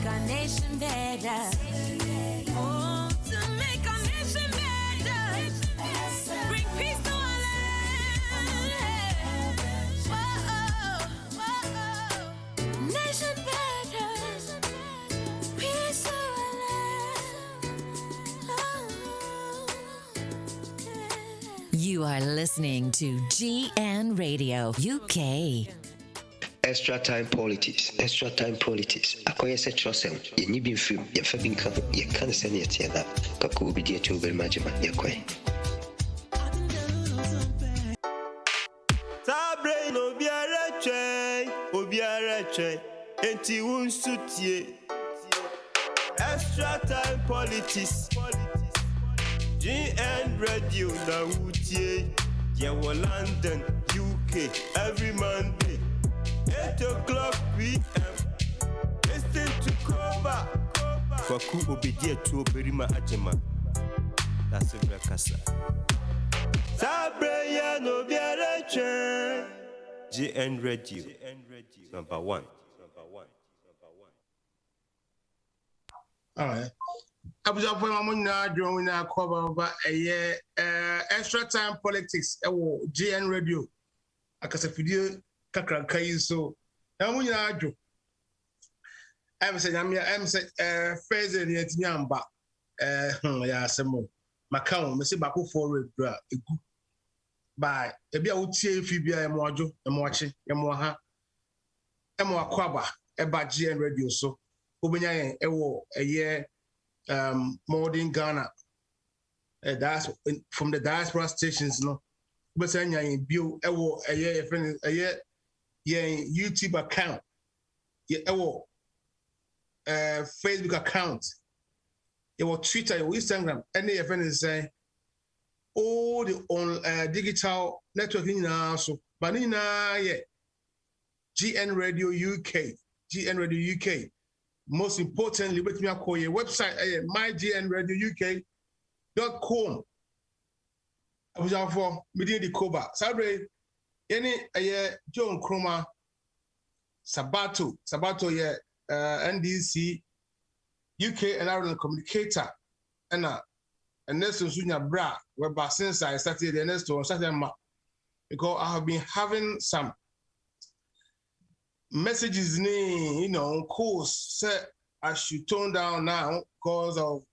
make our nation better. Oh, to make our nation better. Bring peace to our land. Whoa, nation better. Peace to our land. You are listening to GN Radio UK. Extra time politics. Akoye se trosem. Ye ni bin film. Ye fa bin kan. Ye kan se ne tiada. Kako obi die to bel majima ye koy. Sabre no biara twen. Enti won sutie. Extra time politics. GN Radio na wutie. Ye wo London, UK every Monday. 8 o'clock p.m. Listen to Koba. Kwaku obedie to berima ajema. That's a brekasa. Sabre ya no biara twen. GN Radio. Number one. All right. Abuja for Mamuna drawing a Koba extra time politics. GN Radio. Akasa video. Kakra so na munya adwo I'm say phase in yet nyamba ya asemo maka me say bako forward bra egu by e bia wotie fi bia emo adwo emo ache emo ha emo akwaba e ba GN Radio so obenya yen e wo modern Ghana that's from the diaspora stations no obenya yen bio e wo friend YouTube account, Facebook account, your Twitter, your Instagram, any event is saying all the on digital networking now. So, but GN Radio UK. Most importantly, with me, I call your website, mygnradiouk.com. I was out for meeting the Koba. Sorry. Any John Kroma Sabato NDC UK and Ireland communicator and Nelson Sunya Bra whereby since I started the next on Saturday because I have been having some messages course said I should tone down now because of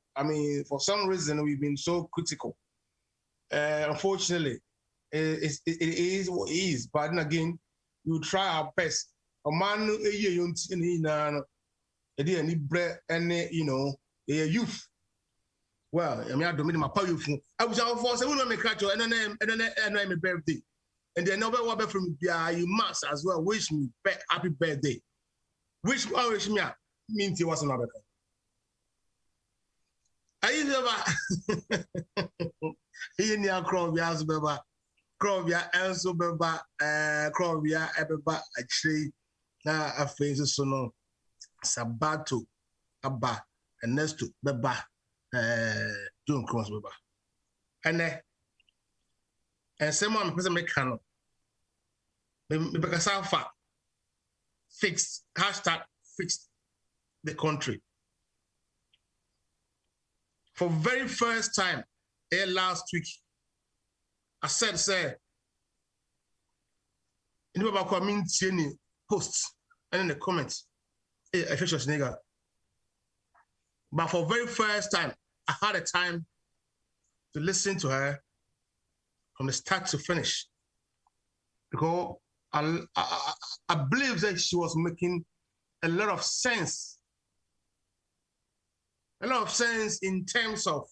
for some reason we've been so critical. Unfortunately. It is what it is, but then again, we try our best. A man, a young youth. Well, I don't mean my youth. I was out for saying, "We catch you," and then my birthday, and then nobody from you must as well wish me happy birthday. Wish me means it was another. I never. He near Crown Bias Baba. Crowbia also beba Crowbia ebeba actually na afenso so no Sabato aba Ernesto beba John Cross beba and someone person make no me because alpha fixed #fixed the country for very first time last week. I said, in the back, I mean, posts and in the comments, a vicious nigga. But for very first time, I had a time to listen to her from the start to finish. Because I believe that she was making a lot of sense. A lot of sense in terms of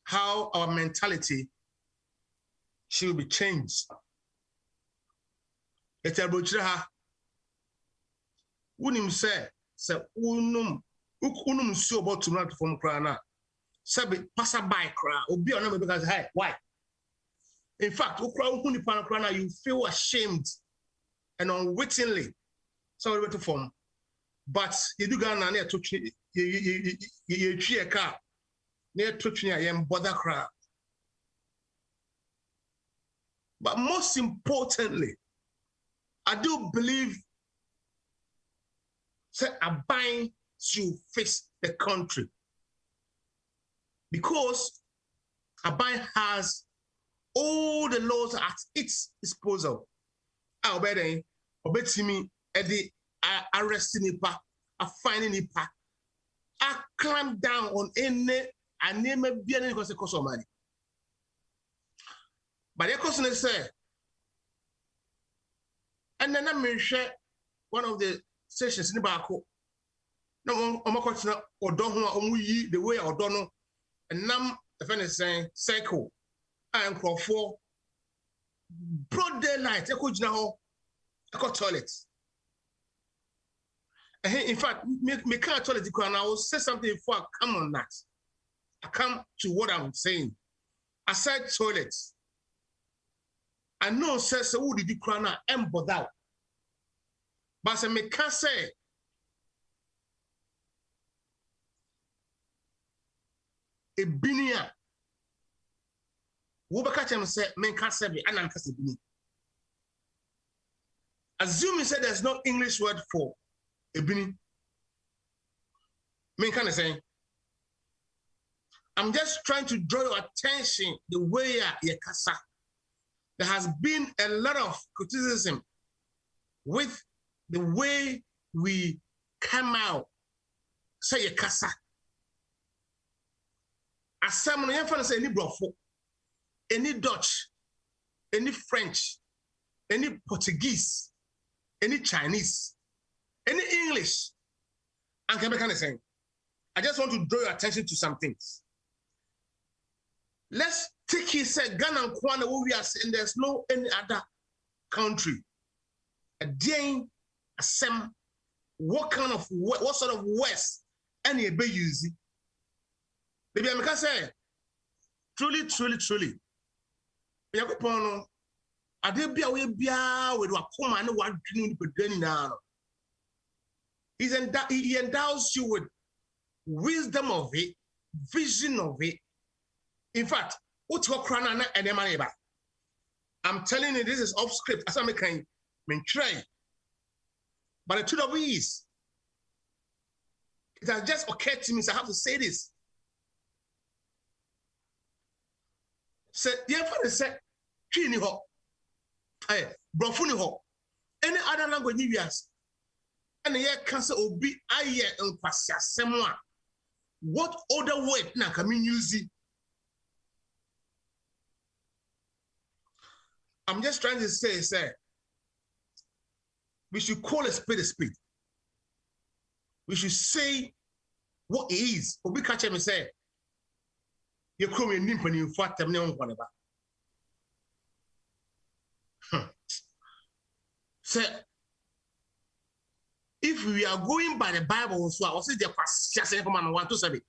how our mentality should be changed. It's a butcher. Unim say unum so about to not from crana. Sabi passer by cry obi on because hey, why? In fact, you feel ashamed and unwittingly sorry to form. But you do go near to you tree a car near to I am bother crowd. But most importantly, I do believe say Aban should fix the country because Aban has all the laws at its disposal. Obey me at the arresting nipa, a finding nipa, a clamp down on any and name a be any cost of money. But the question is say, and then I'm share one of the sessions in the back. No, I'm not going or don't know the way or don't know. And now the friend is saying, cycle. I am called for broad daylight. I could now I toilets. In fact, me can't toilet and I will say something before I come on that. I come to what I'm saying. I said toilets. I know says who did you cry now and bother. But I me can't say a binia. Wobakacha say men can't say and I'm bini. Assume you said there's no English word for a bini. Men can't say. I'm just trying to draw your attention the way you kasa. There has been a lot of criticism with the way we come out. Say you kasa. As someone you can say any brofo, any Dutch, any French, any Portuguese, any Chinese, any English, and can be saying. I just want to draw your attention to some things. Let's take it, say Ghana and Kwana, where we are saying there's no any other country. A day, a sem, what sort of West any be using? Maybe I can say, truly. Yakopono, Adebia we bia with Wakoma and what dream the now. He endows you with wisdom of it, vision of it. In fact, what's your crown and Emaneba? I'm telling you, this is off script. As I'm making try. But the truth of it is, it has just occurred to me, so I have to say this. Say, yeah, for the sec, Chini ho, Brofuni ho, any other language you use, and the year cancer will be a year and Passia Semwa. What other word now can we use it? I'm just trying to say, we should call a spade a spade. We should say what it is. But we catch him and say, you come in and you fat them never whatever. Say, if we are going by the Bible, so I will say the question from 1 to 7.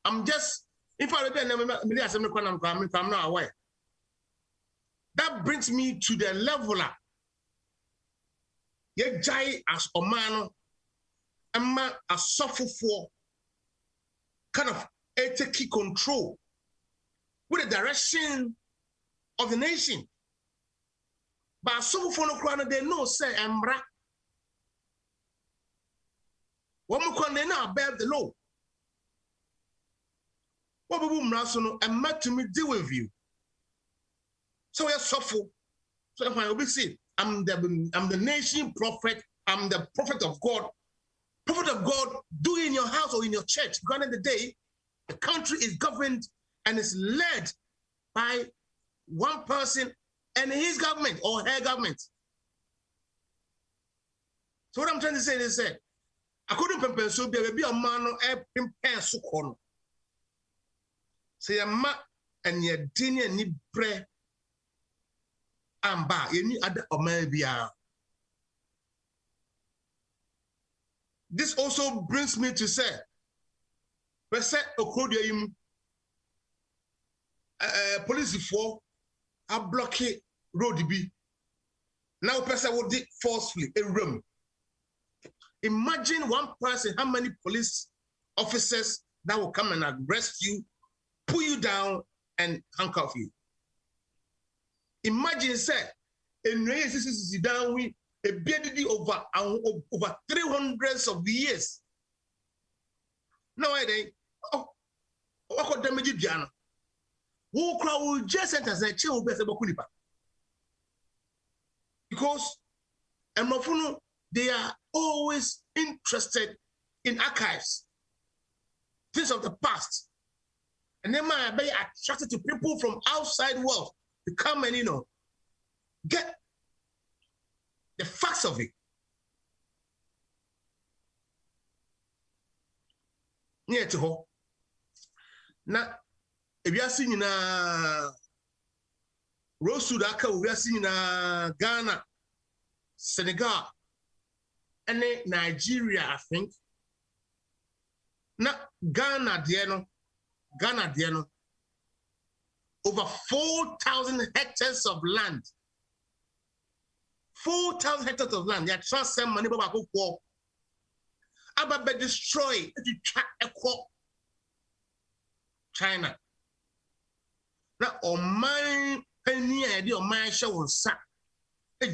I'm just, if I I'm not aware. That brings me to the level of ye jai as Omano, Emma as suffer for kind of take control with the direction of the nation. But suffer for no crown, they know say Embra. One more they now bear the law. What will Mrasono and met to me deal with you? So we are suffer. So if I will be seen, I'm the nation prophet, I'm the prophet of God. Prophet of God, do it in your house or in your church. Because at the day, the country is governed and is led by one person and his government or her government. So what I'm trying to say is that I couldn't prepare so be a man or prepare so corner. Say a ma and your dinner need prayer. Amba, any other or maybe. This also brings me to say, police for a blockade road be. Now person will dig forcefully a room. Imagine one person, how many police officers that will come and arrest you, pull you down and handcuff you. Imagine, say, And this is down with a bearded over 300 of years. No, I think. Oh, what could damage Diana? Who crowd just as a chill better Bakunipa? Because Emofuno, they are always interested in archives, things of the past. And they might be attracted to people from outside world to come and, get the facts of it. Near to her. Now, if you are seeing Rose Sudaka, we are seeing Ghana, Senegal, and Nigeria, I think. Now, Ghana, over 4,000 hectares of land. 4,000 hectares of land. They are transferring money back to war. About be destroyed if you track a crop. China. Now, on my penny idea, on my show on sack. We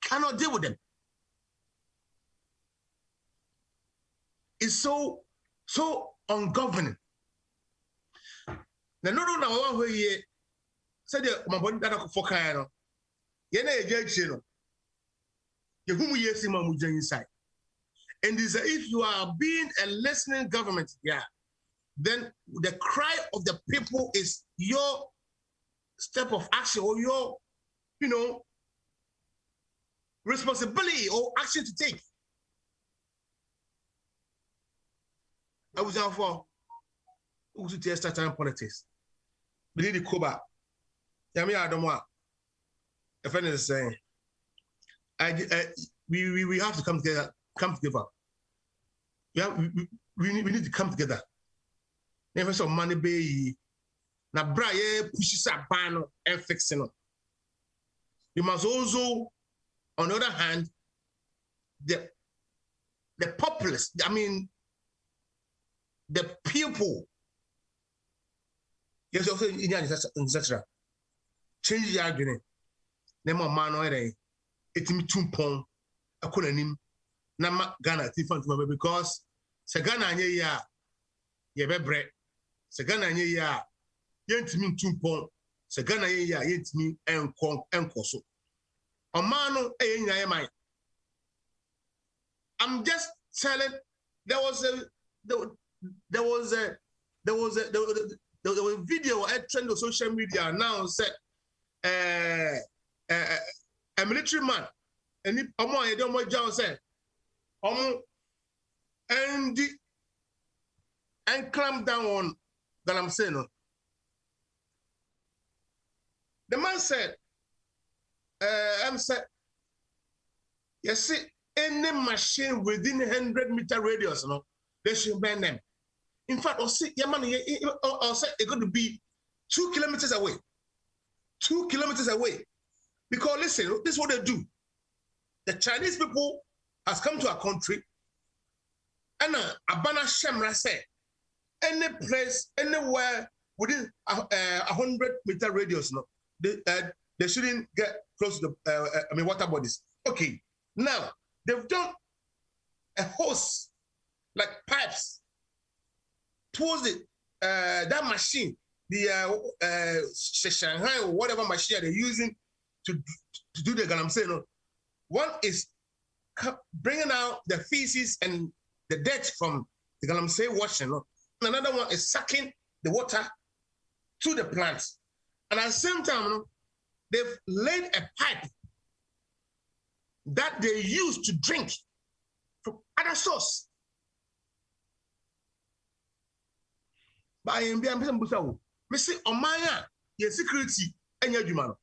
cannot deal with them. It's so ungoverning. Now, no, one way said my body that for kind. Yena ejection. Yehumu yesi mamuja inside. And if you are being a listening government, then the cry of the people is your step of action or your, responsibility or action to take. I was out for to start time politics. We need the Koba. I don't want. If anything is saying, we have to come together. We need to come together. Never some money be na braye pushes a ban and fixing it. You must also, on the other hand, the populace, the people, yes, also in etc. Change the argument. Nemo man or it's me 2 pounds. I couldn't name Nama Ghana because Sagana ye be bread. Sagana ye yent me 2 pounds. Sagana ye yent me and so. A man I'm just telling there was a video I trend on social media now said a military man and I don't want John said and clamp down on Galamseno. The man said I'm said you see any machine within 100-meter radius, they should ban them. In fact, or say it's going to be 2 kilometers away. 2 kilometers away. Because listen, this is what they do. The Chinese people has come to our country, and Abana Shemra said, any place, anywhere within 100-meter radius, they shouldn't get close to the water bodies. Okay, now they've done a hose like pipes towards the that machine, the Shanghai or whatever machine they're using to do the galamsey. One is bringing out the feces and the dirt from the galamsey washing. Another one is sucking the water to the plants. And at the same time, they've laid a pipe that they use to drink from other source. But I am being Busau. Me say Omaya, your security and your human.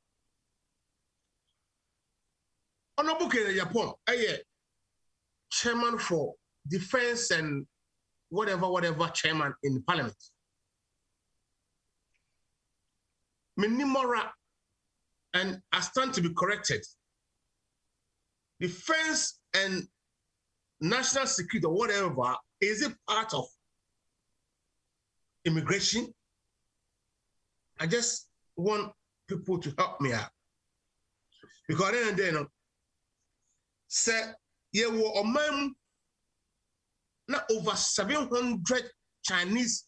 Honorable Japan, chairman for defense and whatever chairman in the parliament. Minimora, and I stand to be corrected. Defense and national security or whatever, is it part of immigration? I just want people to help me out. Because then, say, you were a man, not over 700,000 Chinese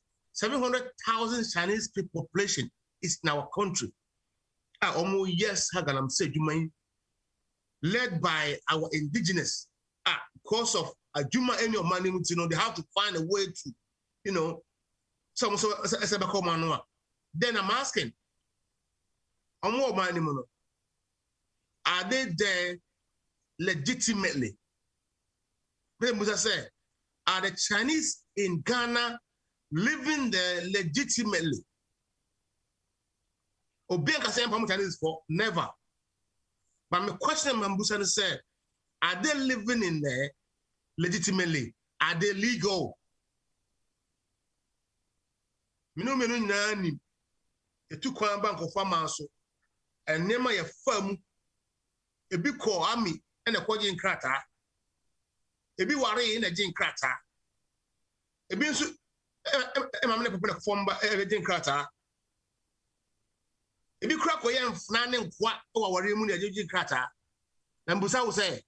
people population is in our country. Almost yes, Haganam said, you mean, led by our indigenous, because of a Juma any of money, you know, they have to find a way to, you know, some so then I'm asking, more money, are they there legitimately? Then Musa said, are the Chinese in Ghana living there legitimately? Obianka saying Chinese for never. But my question, Mambusa said, are they living in there legitimately? Are they legal? Minu nani. The two Kwan Bank of Farmers and name my firm. A big call army and a quadrin crater. A big worry in a gin crater. A big form by everything crater. A big crack or young flanning what our remunia gin crater. And Busa will say,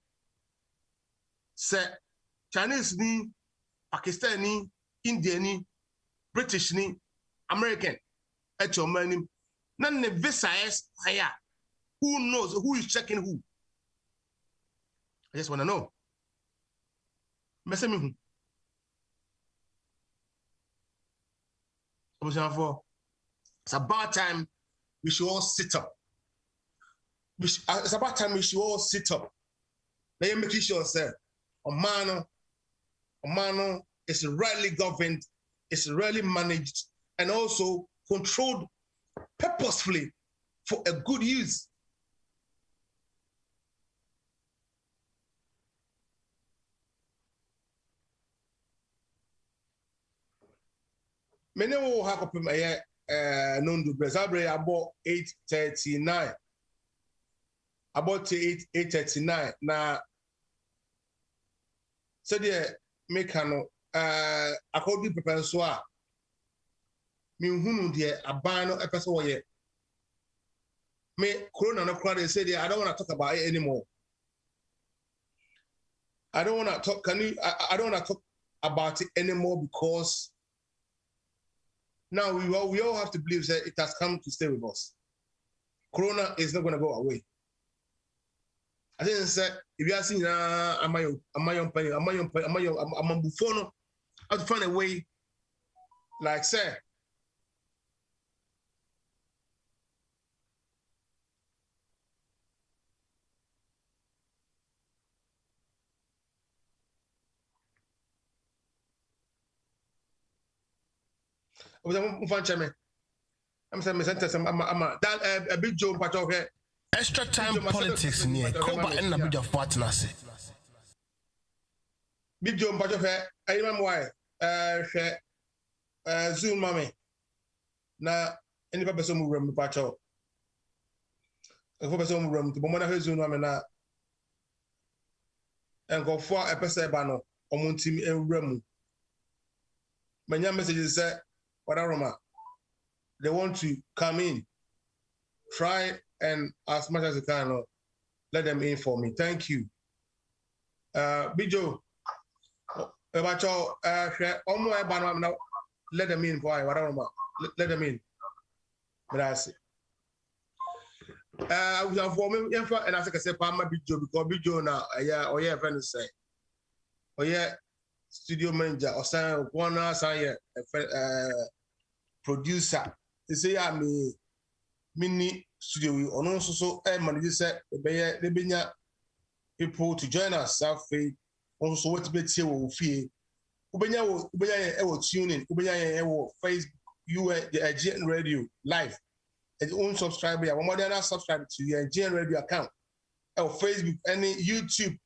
Chinese ni, Pakistani, Indian, British ni, American, at your money. None of visa is higher. Who knows? Who is checking who? I just want to know. It's about time we should all sit up. It's about time we should all sit up. Let me make sure, sir, Omano is rightly governed, is rightly managed, and also controlled purposefully for a good use. Many will have up in my non-do Bresabre about 8:39. About 8:39. Now, so the mechano, according to Pensua, Minhunu, dear, a ban of a person. Me, Corona, no crowd, say, I don't want to talk about it anymore. I don't want to talk. I don't want to talk about it anymore because now we all have to believe that it has come to stay with us. Corona is not going to go away. I think that if you are seeing I'm Bufono, I have to find a way, like say. I'm saying, that a big joke, but okay. Extra time politics near Koba and Nabuja Fatnasi. Big joke, but okay. I remember why. Zoom, mommy. Now, any person will run the patch. A person will run to Bomana Zoom, mommy now. And go for a person banner or Montim and Remu. My messages said, whatever, they want to come in, try and as much as you can, let them in for me. Thank you. Bijo, about your let them in for whatever, let them in. Grazie. We have for me, and as I say, Palma Bijo, because Bijo now, yeah, friend say, studio manager, or sign one, sign producer. They say, I'm a mini studio, and also so, manager said, the people to join us, Southfield, also what to be here will feel. Ubenya tuning, Ubenya Facebook, the GN Radio live, and own subscriber, one more than subscribe to your GN Radio account, or Facebook, any YouTube,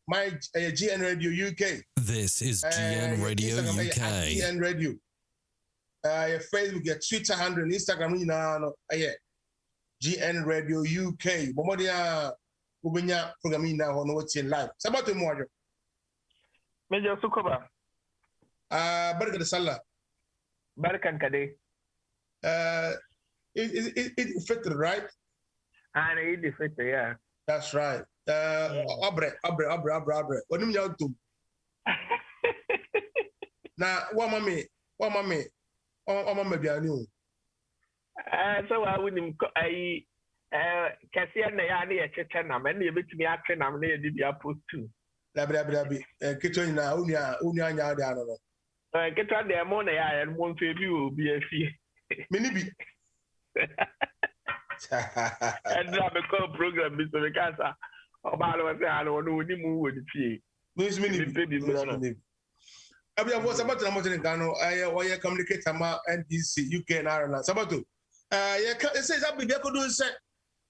my GN Radio UK. This is GN Radio UK. GN Radio. Your Facebook, your Twitter handle, Instagram, GN Radio UK. Momodia Ubenya programming now on what's in live. Sabato Mojo. Major Sukoba. Barka da Sallah. Barkan ka dai. It fitted, right? And it fit, yeah. That's right. Abre. What do you do? Now, what mommy? Be a new. So I wouldn't Cassia and the chicken, and many of it to be action. I'm near the post too. Labi. Kitchen now, unya down. Get on the money and won't you be a fee. Minibi. And drop a call program, Mr. Casa. About what I don't know, any move with the fee. Miss Minibi. I was about to know Gano. I communicate about NDC, UK, and Ireland. Sabato. It says that we could do say,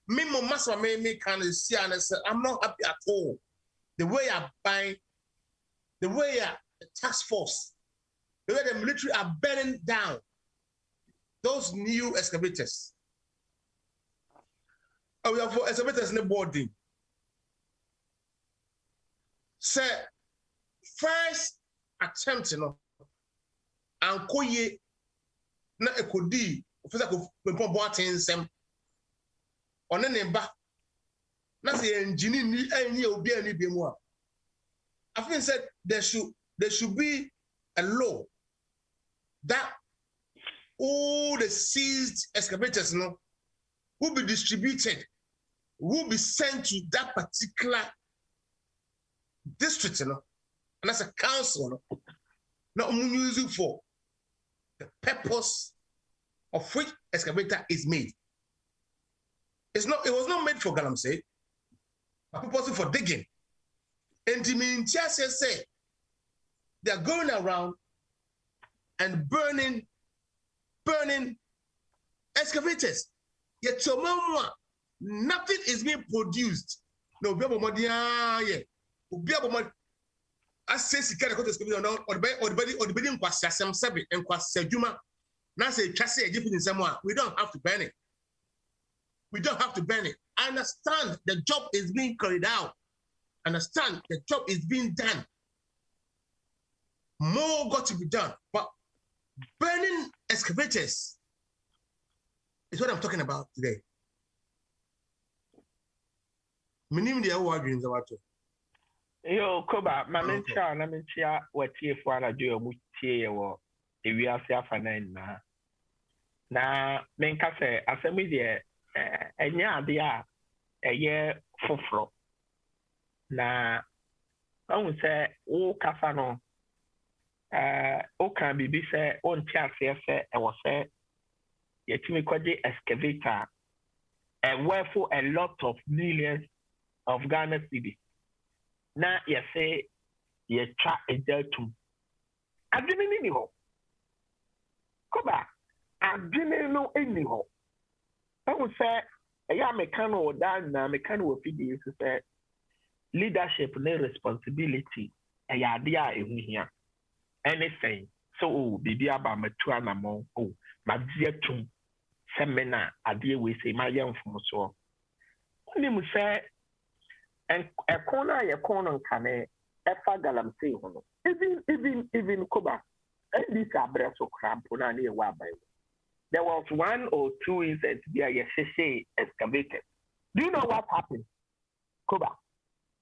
Mimo Massa made me kind of see, and I said, I'm not happy at all. The way I buy, the way the task force, the way the military are burning down those new excavators. We have excavators in the boarding. Say, first attempt, and koye na ekodi ofisa ko pempo boaten nsem one ne ba na say engineer ni anyi obi ani bi mu a I think said there should be a law that all the seized excavators will be distributed, will be sent to that particular district, and as a council, not using for the purpose of which excavator is made. It was not made for galamsey, but purposely for digging. And the Mintia say they are going around and burning excavators. Yet nothing is being produced. No, I say security contest coming on or the bidding was some sabit and was Juma. Now say chassis a different in someone. We don't have to burn it. I understand the job is being carried out. Understand the job is being done. More got to be done. But burning excavators is what I'm talking about today. Minim the award dreams about it. Yo, Koba, my mentor, what you for a do a mutie or if we are self and na menka say asemi de enya ade a ye foforo na on say o kasa no o kan bibi say on ti ase say e wo say yetimi kwaje excavator worth for a lot of millions of Ghana cedi na ye say ye tra ejatum adwene ni ho Koba adwene no eni ho I would say a mechanical down na mechanical figure is say leadership and responsibility a idea in here anything so bibi aba matu anamo oh ma dia tum semina adie we say my young from so only mu say and a corner ya corner can efa galamsey hono even Koba and this abreso crampona near wa by there was 1 or 2 incidents where Yesheshe excavated. Do you know what happened? Koba.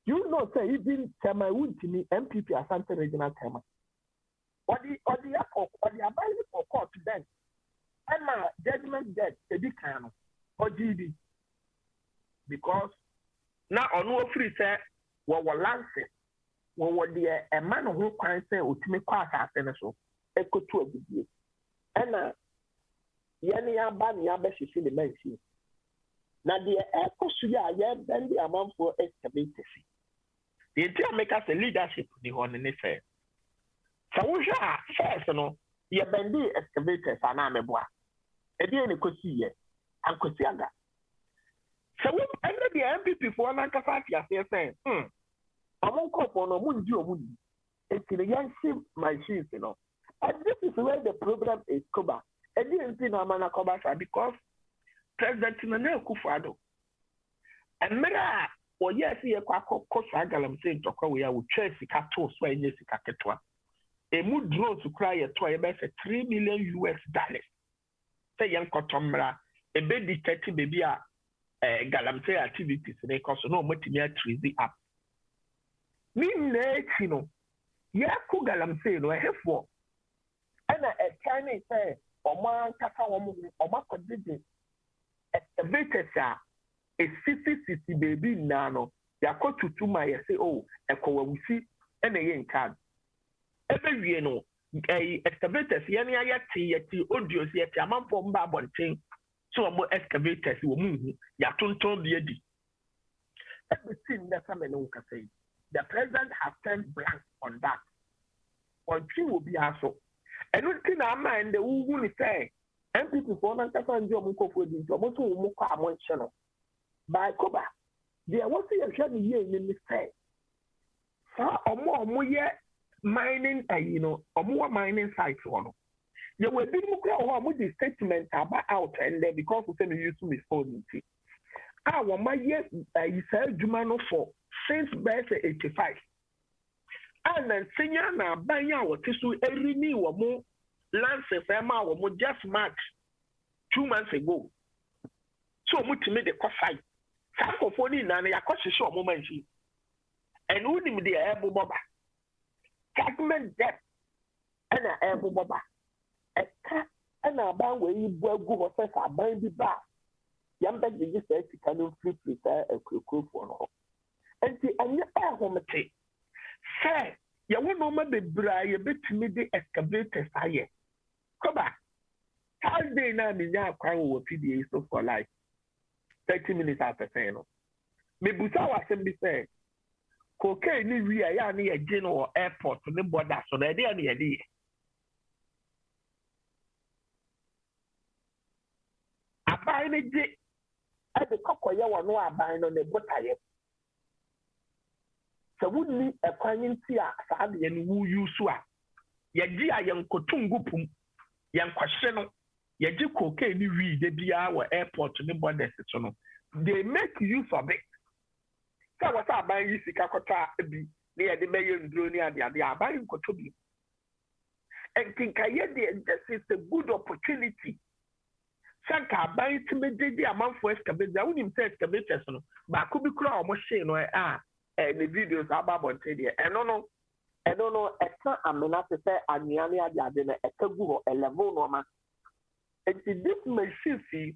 You know, say, even Tema Wuntini, MPP Asante Regional Tema. Or the advisory for court then. Emma judgment debt, Edikano, or GD. Because now on no free say, what were lancing, what were the a man who can say, ultimate class after so, echo to a GD. And yani aba ni abesisi the mention na the ekosuya ya bend the amount for excavator the entire make us a leadership the one in say so we first no ye bend the excavators ana meboa e dey ne kosi ye ankosi aga so we under the MPP for na kasa afia say amon kopo no mundi omundi ekire yanship machines and this is where the problem is Koba. I didn't see no man because President Nana Akufo-Addo and Mera or yes, he a galam saying to we are with Chelsea Cato, so in Jessica Ketwa. A mood draws to cry at $3 million. Say young Cotomra, bed detective baby galamsey activities they cause no matimi atrizi up me no ya ko galamsey no ehefo ana a tiny say oman kaka oma kodide excavators a city baby nano ya ko tutuma ya say oh ekowa wusi ena ye nkan ebe wie no excavators yani ayati audios yati amanfo mba abonten so mo excavators wo mu ya tonton bi edi everything that come no ka say the president has turned blank on that on tree will be aso enu ti na mind the wu ni say MPP for na kasa nje omo kofo di nti omo to wo kwa amo nche no by Koba they want to hear the year in the say sa omo ye mining omo mining sites one you will be more the statement about out and there because we say we use my phone my year you say juma for since birth 85 and then senior na banya what is to renew wo lances ema wo just march 2 months ago so mutimi the cost fight some for ni na ya cost show mo manji and who nim the able boba government debt and a able boba eka ana ba we ibu agu ho se fa ban bi ba yamba gigi se tika no free say ekrokofo no enti anya ahomete say ya wono ma bebra ye betimi de excavators aye Koba Thursday na me nya akwan wo PDA so for life 30 minutes after saying no me busa wa sem bi say cocaine ni wi ya na ye je no airport ne border so na dey na ye dey abai ne je e de kokoye wo no abai no ne botaye so wudni ekwan nti a saa de ne wu yusu a ye ji a ye nkotungu pum ye nkwahye no ye ji cocaine ni wi de bia wo airport ne borders so no they make use of it so what abai yi sika kota bi ne ye de meye nduro ni ade abai nkoto bi and kinkaye de this is a good opportunity sanka abai timede di amanfo excavator unim say excavators no ba ko bi kura o mo hye no the videos about Bontedia. And no, eka amena se say anyane ade na ekagu ho 11 no and this machine see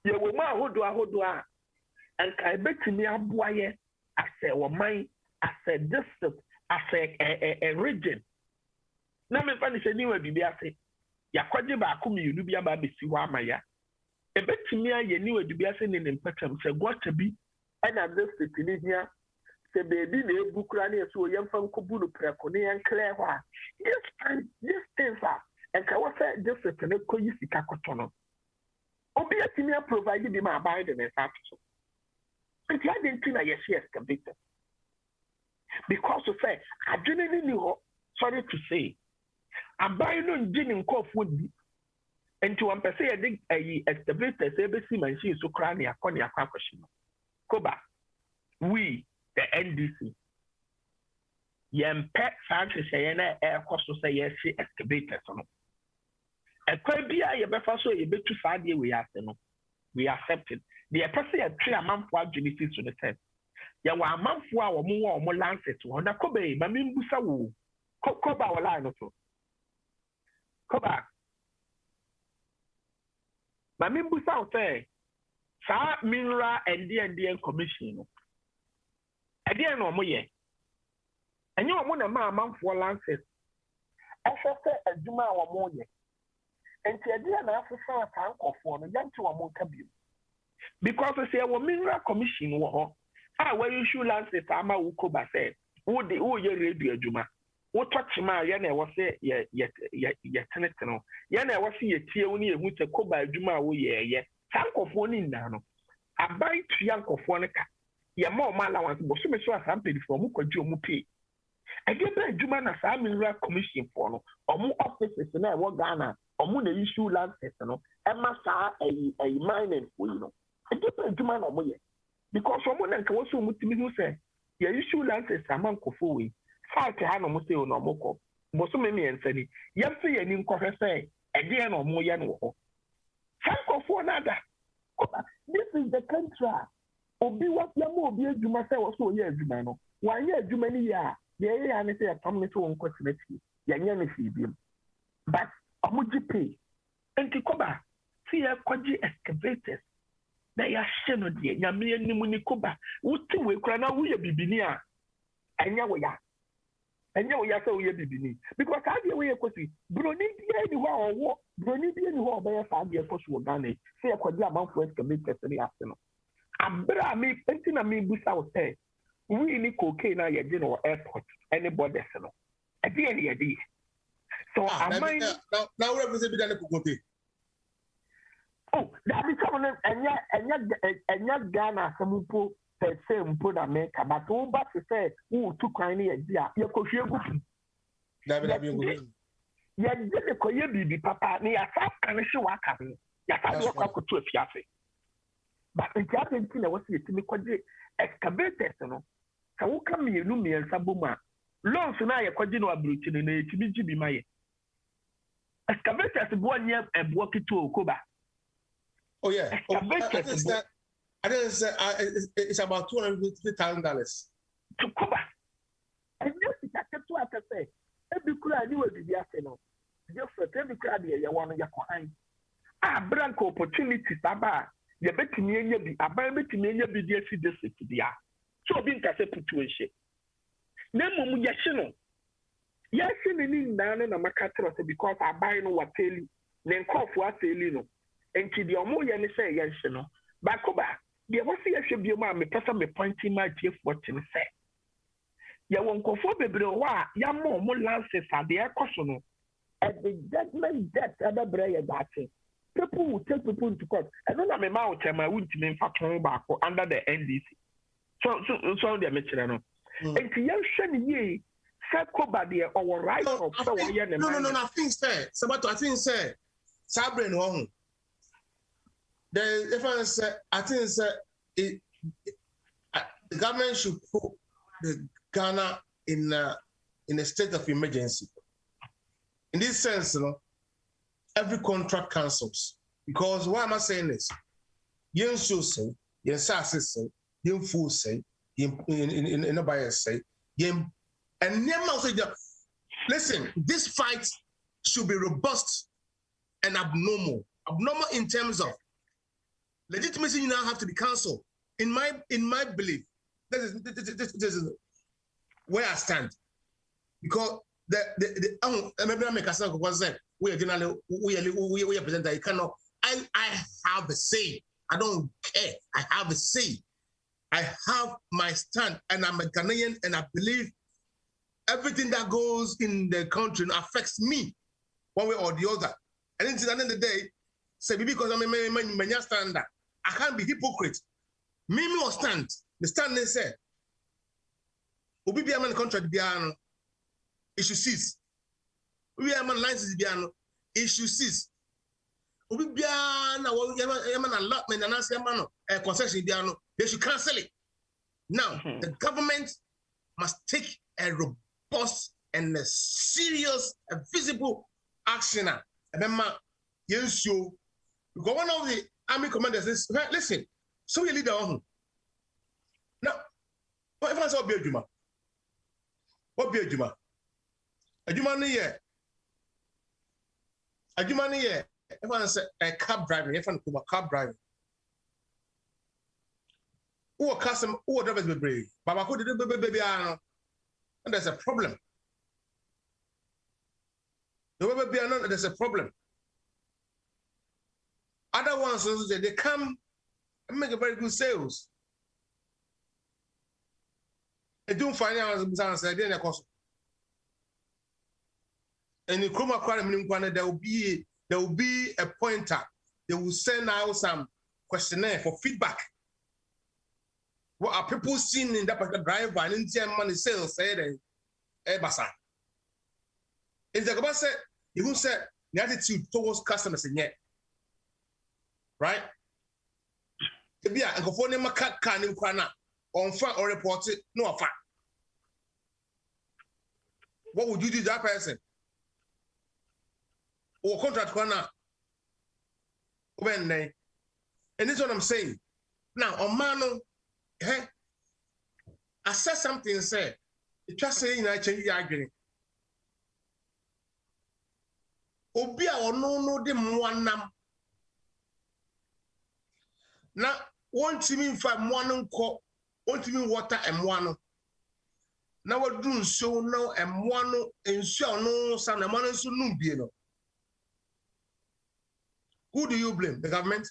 ye wo ma ahodo a and kai betimi aboaye ase wo man ase district ase a region na me fa ni se niwa bibi ase yakwaje ba ko mi yunu bia ba besi ho amaya e betimi aye niwa bibi ase ne mpatam se gota bi na district ni hia the baby na ebukura na so yemfa nkobu no preko ne yankle ho a this things are and ka wo say district ne koyi sika koto no obi atimi a provide bi ma buy the next so it had into na yes excavator because of say adwene ni ho sorry to say abai no ngini nkofo di enti wan pese ye dig excavator say be si machine so kra na yakọ akwashi no Koba we the NDC yempe sanche say na cost say yes excavators no ekwa bia ye befa so ye betu saade we ase no we accept it the person ya three amanfo adwinity to the test ya wa amanfo a wo mo lancet wo na Koba e ma membusa wo Koba wala no so Koba ma membusa wo say sa mineral and commission no again no mo ye enye omo na ma amanfo lancet afese adwuma a wo mo ye enti ade na afesa tankofo no yanti wo mo nka bi because say wo mineral commission wo ho a we issue lancet ama wo Koba say wo ye radio adwuma wo touch ma ye na wo say ye tenete no ye na wo say ye tie wo ni ehu te Koba adwuma wo ye tankofo ni nna no abai tua nkofo no ka ye ma o ma allowance bo so me so asampedi for mu kwaji o mu pay ege ba adwuma na sa mineral commission for no omu offices na e wo Ghana omu na issue license no e ma sa ai mining for you know ege ba adwuma na omu ye because omu na nka wo so mu timi hu say ye issue license ama nkofo we fact ha no mu say no omu ko bo so me ensani ye fe ye ni nkofo say ege na omu ye no ho nkofo na da This is the country. Obi what yamu obi adwuma say wo so ye adwuma no. Wan ye adwuma ni ya. Ye ya ne say atom ne so won kwatinati. Ya nya ne fi biem. But omuji pay. Enti Koba, see ya kwaji excavators. Na ya hye no de nyame anim ni Koba. Wuti we kura na wo ye bibini a. Anya wo ya. Anya wo ya say wo ye bibini. Because how dey we kwasi. Broni bia ni ho owo. Broni bia ni ho obeye fa dey koso wo Ghana. Say ya kwaji amanfo excavators ni ase no. Abra me enti na me busa wo say. We ni cocaine na ye dey no airport. Anybody say no. E dey ni ye dey. So am I now we represent bi dane kokote. Oh, that be coming and Ghana some people say put America, but all but to say who took kind of idea. You could hear good. That be good. Yeah, the Koya baby papa near South Canada work happening. Yes, I work up to a fiancé. But in Argentina was it to me quite excavators, you know. So who come here, Lumi and Sabuma? Long so now you're quite no ability in a TBG my excavators 1 year and walk it to Koba. Oh yeah. I think it's about $250,000. To Koba. And yes, it's what I say. Every crowd you will be there, just for every crowd you want to your ah, blank opportunities about you bet me and you be a bet me and you be there to the so being a situation. Nemo Yashino. Yes, in down in a macatra because I buy no what tell you, then call for what tell you. And to the Omo Yan say, yes, you know. But Koba, there was a should be a man, me person me pointing my chief what to say. Ya won't go for the broa, ya more lances are the air caution. At the judgment death, other brayer that people will take people to court. I don't have a mouth and my wound to me for back under the NDC. So they're mentioning. And to young Shen ye, said Koba, dear, or right of so no, I think, sir. Sabato, I think, sir. Sabre no. I think the government should put the Ghana in a state of emergency. In this sense, you know, every contract cancels. Because why am I saying this? Yen show say, yen sasses say, yen fool say, yen in a buyer say, yen and never say that. Listen, this fight should be robust and abnormal. Abnormal in terms of legitimacy. You now have to be cancelled. In my belief, this is where I stand. Because maybe I make a sound because we are generally we are presenter. You cannot. I have a say. I don't care. I have a say. I have my stand, and I'm a Ghanaian, and I believe everything that goes in the country affects me one way or the other. And at the end of the day, say because I'm a stand, I can't be hypocrite. Me or stand. The stand they say, Obi be a man contract biano, it should cease. Obi be a man license biano, it should cease. Obi be a man allotment and answer man a concession biano, they should cancel it. Now the government must take a robust and a serious, a visible action. Remember, yes, you because one of the army commanders says, listen, so we leader on. Now, what if I saw Biojuma? What Biojuma? Ajuma here. Ajuma here. If I say a cab driving, if I'm a cab driving. Who are custom, who are drivers be brave? But I could do baby, and there's a problem. The baby, there's a problem. Other ones, they come and make a very good sales. They don't find out as I didn't cost. And in Chroma Quantum, there will be a pointer. They will send out some questionnaire for feedback. What are people seeing in that particular driver and in money sales? Said, Basa. In the Koba said, you said the attitude towards customers in yet. Right? To be a phone name can in Kwana on fan or report it, no fan. What would you do to that person? Or contract Kwana when they And this is what I'm saying. Now, Omano, I said something and said, just saying I change the argument. Obia or no dem one nam. Now, one to me five one co, one to me water and one. Now what do so now and one and so no son and one so no be no. Who do you blame? The government?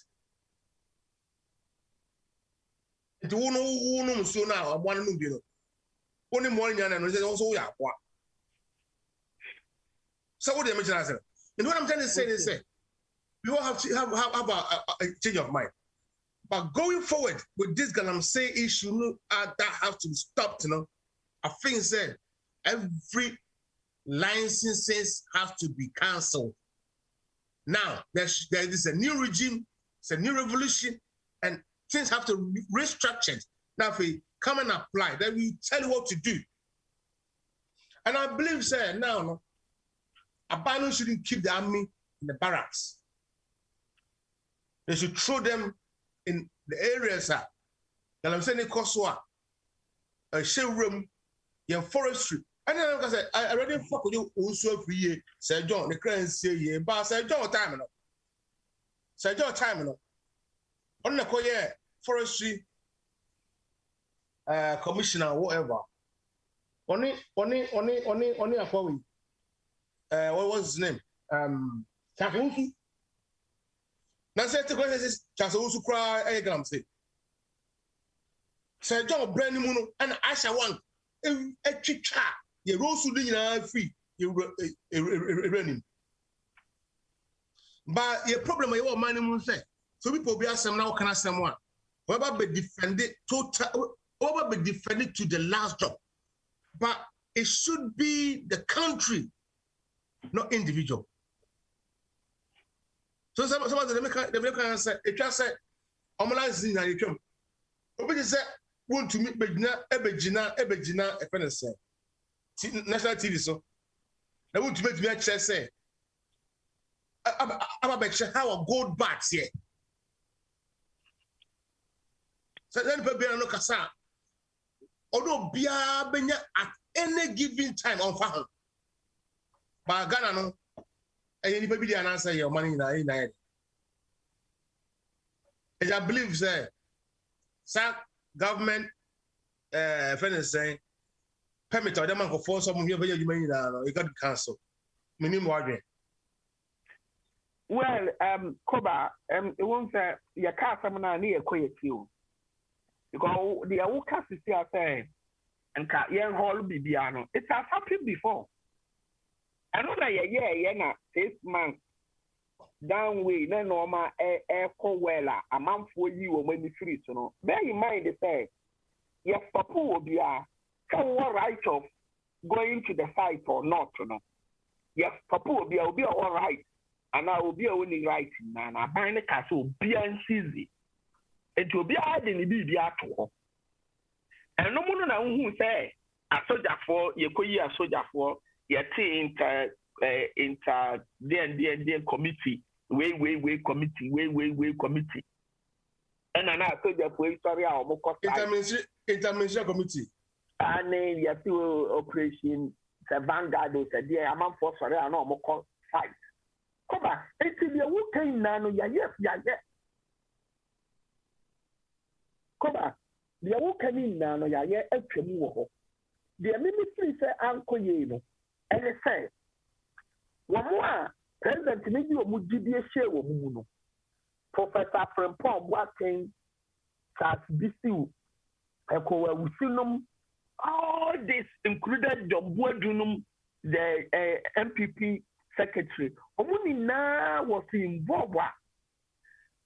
It won't know so now and one no be no. Only morning and also ya. So what do you mention? And what I'm trying to say is, we all have to have a change of mind. But going forward with this Galamsey issue, that has to be stopped. I think every licenses have to be cancelled. Now there is a new regime, it's a new revolution, and things have to be restructured. Now if we come and apply, then we tell you what to do. And I believe, now. Abano shouldn't keep the army in the barracks. They should throw them in the areas that I'm saying in Koswa, a shell room, in forestry. And then I said, I already fuck with you also for year, Sir John, the crane say, but Sir John time enough. Sir John time enough. On the Koya forestry commissioner, whatever. Only a following. What was his name? Chakousu. Now, say the question is Chakousu cry. I can say. Sir John Brandon Muno and Asha one. A chicha. You rose to the free. You running. But your problem is what money will say. So people be asking now, can I someone? Whoever be defended total, whoever be defended to the last drop. But it should be the country. Not individual. So somebody they make answer. It just said, "I'm not saying that you come." But say, "Want to meet Ebegina." If I say, national TV so. They want to make me actually say, "I'm about how a gold backs here." So then people be no kasa. Although biya benya at any given time on fire. But Ghana no, and anybody the answer your money in I believe say government friend saying permit or them for force some here you money you got to cancel. Minimum wage. Well, Koba, it won't say your car some na near quiet you. Because the Awuka is still saying and young hall bibiano. It has happened before. I know that na 6 months down way, no normal air wella, a month for you when you free to know. Bear in mind, they say, yes, Papa will be what right of going to the site or not to know. Yes, Papa will be all right, and I will be only right, and I buy the castle, be easy. It will be hard in the BB at all. And no one who say, a soldier for, you could a soldier for. Yeti inter the committee, way committee. And I told you for sorry our interministerial committee. And then yeti operation the vanguard said, yeah, I'm for sorry, I know more fight. Come back, it's the who nano, yeah. Come back, the who came in nano, yeah, actually. The ministry said, Uncle Yeno. And it says, one more President maybe a Mujibi share with Muno. Professor Frempom working as BC, Echo Wusinum, all this included the Boardroom, the MPP secretary. Omuni na was involved.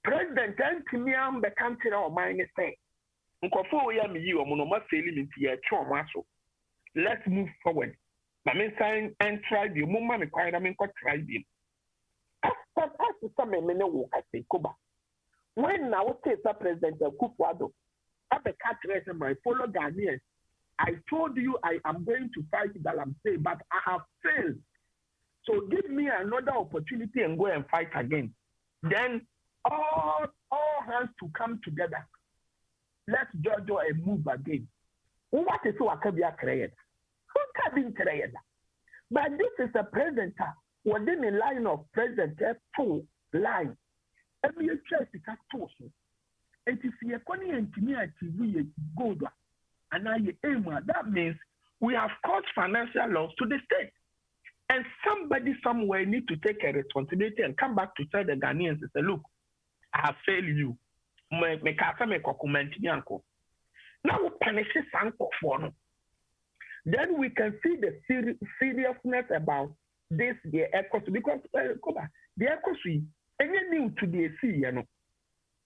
President Antimiam, the country of mine say, Nkofo ya mi or monoma failing into your trauma. Let's move forward. I mean, sign and try the moment required. I mean, try them. As some men know, I say, Koba. When I was President Kufuado, at the cat my fellow Ghanaians, I told you I am going to fight Galamsey, but I have failed. So give me another opportunity and go and fight again. Then all hands to come together. Let's judge and move again. What is so Akabia created? Who can create? But this is a president within the line of president full line. Every church is a tool. And if you are going to go and I aim, that means we have caused financial loss to the state. And somebody somewhere need to take a responsibility and come back to tell the Ghanaians and say, look, I have failed you. Now we punish Sanko for no. Then we can see the seriousness about this, the echoes, because Koba, the echoes, any new to the sea, you know.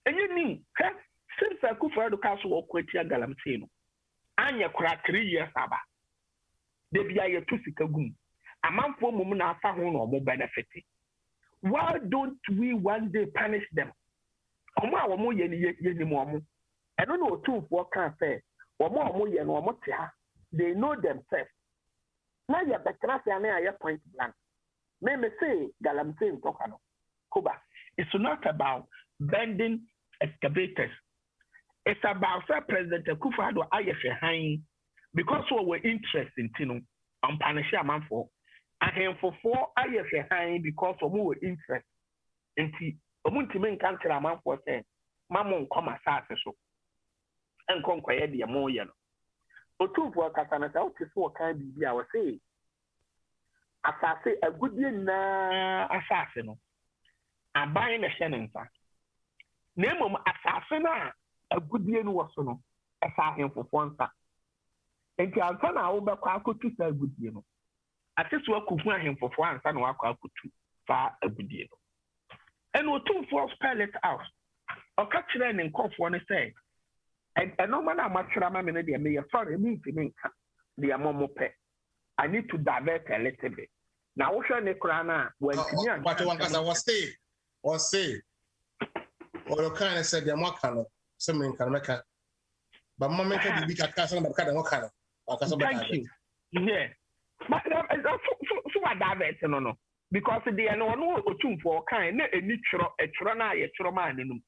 Any new, since I could for the castle of Quetia Galamtino, and you crack 3 years, Abba. They be a two-sick-a-goon. A man for woman after home or more benefit. Why don't we one day punish them? I don't know two what can say. Or more and more. They know themselves. Now you have the class and I point blank. May me say Galamsey Tokano. Koba. It's not about bending excavators. It's about President Akufo-Addo IFA because we were interested in Tino on punishing a man for. I have for 4 IFA because we were interested in Omuntimen country a man for saying, Mamon come as so. And conquer the Amoyan. O two for Catana out to 4 kind be our say. As I say, a good year na assassin. I'm buying a Shannon. Name of assassin, a good year was no, assassin for one. And the Altana over Quaco to sell good year. I just work with him for one and walk out to far a good year. And we two for spell it out. Or catch them in cough one say. And no matter much Rama in the may sorry me to make the Amomo pet. I need to divert a little bit. Now, Ocean Necrana, when what one as I was say, or you kind of said the Mokano, something can make a but Mamma can be a castle of Kadamokano. Thank you. Yeah. But so I divert no. Because they are no two for kind, a neutral, a trona, a troman.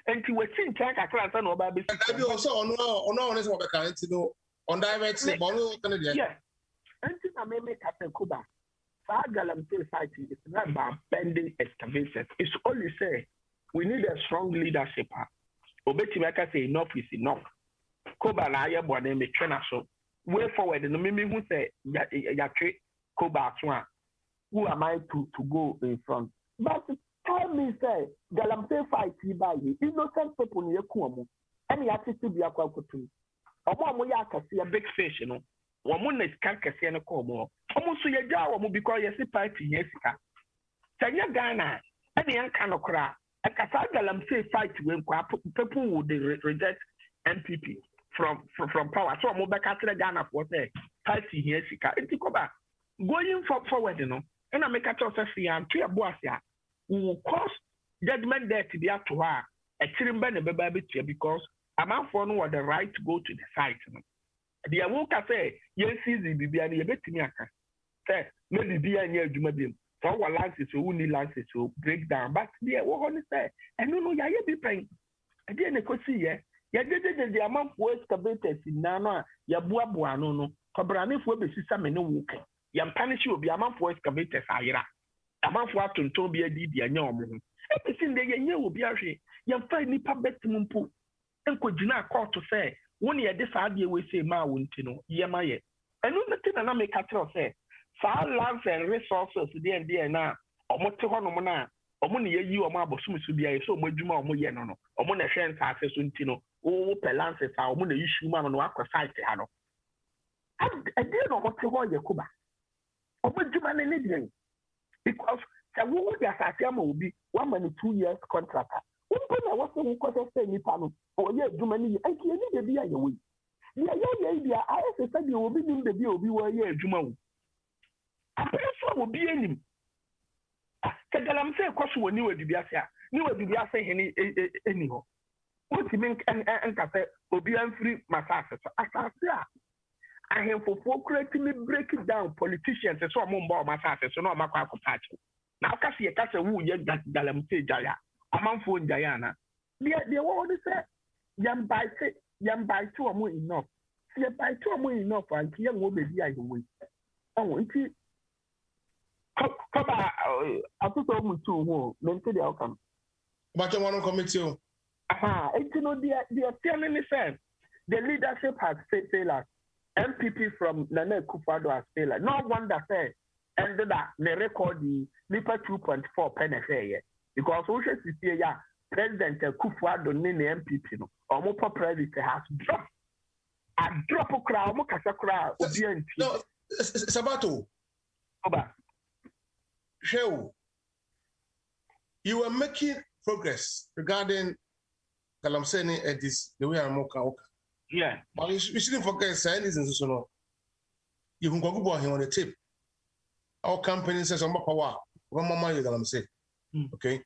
And to a chin tank, a class and over. And also on no one is what I can't know on divert. Yeah. And I may make up a Koba. Galamsey society is not about bending excavators. It's only say we need a strong leadership. Obetimaka say enough is enough. Koba na aye bone me twena so. Way forward no me who say ya twe Koba so. Who am I to go in front? But tell me say Galamsey fight by innocent people near Kuomo. Any attitude be akwa kutu. Omo ya akase a big fish no. Woman is carcassy and a combo. Almost so your job because you see party, Jessica. Tanya Ghana, any young kind of crap. A Casagalam say fight when people would reject MPP from power. So I'm back after Ghana for say party, Jessica. And to go back, going forward, you know, and I make a toss of and 3 boasia will cause judgment there to be up to her. A children a baby because I'm out for no the right to go to the site. The Awoka say, yes, easy, be a bit to me. Say, maybe be a near Jumabim. For our lances, who need lances to break down. But the Awoka say, and no, ya be paying. I didn't see ye. Ya did the amount for excavators in Nana, ya Buabua, no, Cobrani for the system and no walking. Yam punish you be amount for excavators, Ira. Amount for to Toby a did and your moon. Everything they year will be a shame. Yam find me pub mumpu. And could you not call to say, when you decide you will say, Ma won't you know, Yamaye. And nothing and I make a tell say, far lands and resources, dear now, or Motohomona, or money you or Marble Sumus to be a so much more Moyano, or Mona Shan Tasses Untino, oh, Pelances, our money issue, Mamma, no aqua site, Hano. I didn't know what to hold your Kuba. Or what you man anything? Because the woman that I will be 1 and 2 years contractor. I was saying, because I say, Nipano, or yeah, do many, I can't need to be a way. Yeah, I said you will be in the deal, we were here, Jumo. I will be in him. I'm saying, of course, when you were the Biasa, you were the Biasa anyhow. What you mean, and cafe will be free massage. I have for creating me break it down politicians and so on, more massages, so no, my patch. Now, Cassia Casa, who yet got Galamsey Jaya. amanfo Diana. The word is yam by two or more enough. See by two or more enough and clear more baby I wait. Oh, it's Koba, I put on two more, maintain the outcome. But you want to commit to? It's they are telling me, the leadership has failed. MPP from Nana Akufo-Addo has failed. No wonder say ended up the record the Nipa 2.4 penny here because we should see ya President Akufo-Addo ni MPP no or more president has dropped. A drop of crowd, more kasa crowd. No, Sabato. Koba. Show. You were making progress regarding Galamseni and this the way I'm okay. Yeah. But we shouldn't forget scientists and so on. You can go him on the tip. Our company says I'm power. One more you I'm saying. Okay.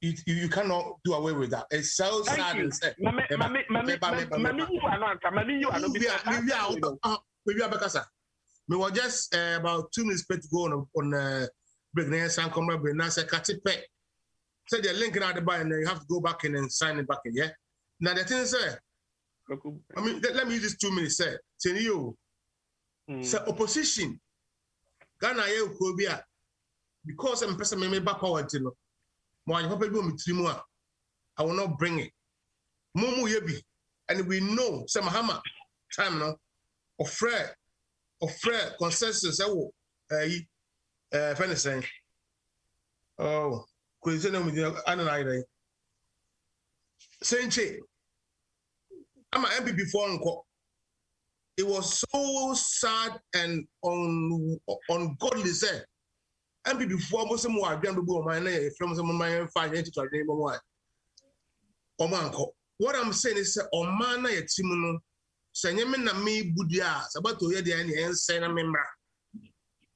You cannot do away with that. It's so sad and sad. We were just about 2 minutes to go on break and come back and say Katipe. Say they're linking out the buy and you have to go back in and sign it back in. Yeah. Now the thing is I mean, let me use this 2 minutes. Say, you, say opposition. Ghana ye ukobia because I'm person me back power to no. More you go me 3 more. I will not bring it. Mumu yebi, and we know say Mahama time now. Of Fred consensus. I will saying. Oh, could you tell me the another Saint I'm an MP before uncle. It was so sad and ungodly said. MP before most of my from some of my 5 years to name one. What I'm saying is Omana Yetimuno, Sanyamina me Budia, about to hear the end saying a member.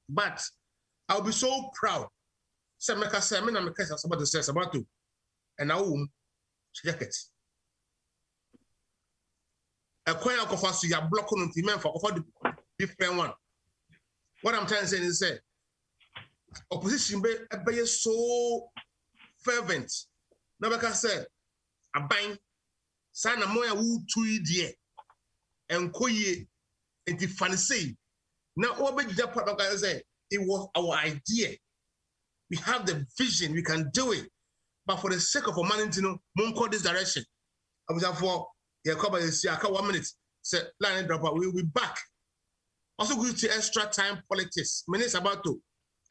But I'll be so proud. Samaka Samin and Mekasa about to say about to and now jacket. A coin of us, you are blocking on the men for the different one. What I'm trying to say is that opposition be so fervent. Nobody said, a bang, Sana Moya woo 2 dear, and Koye, and the fancy. Now, what big Japan say, it was our idea. We have the vision, we can do it. But for the sake of humanity, no, won't call this direction. I was for Koba is here. 1 minute. Say line drop out. We will be back. Also go to extra time politics. Minutes about to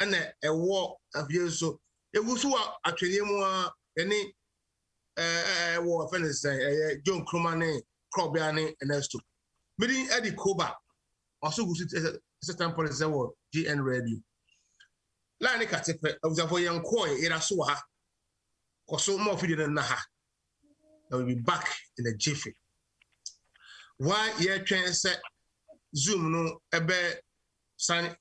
and a war of years so. It was who actually more any war offenders John Krumane, Krobiane, and else too. Meeting Eddie Koba. Also go to extra time politics war GN Radio. Line Katipe. I was for young Koi. It so ha. Koso more feeding than Naha. I will be back in a jiffy. Why you're trying to set Zoom no ebe sign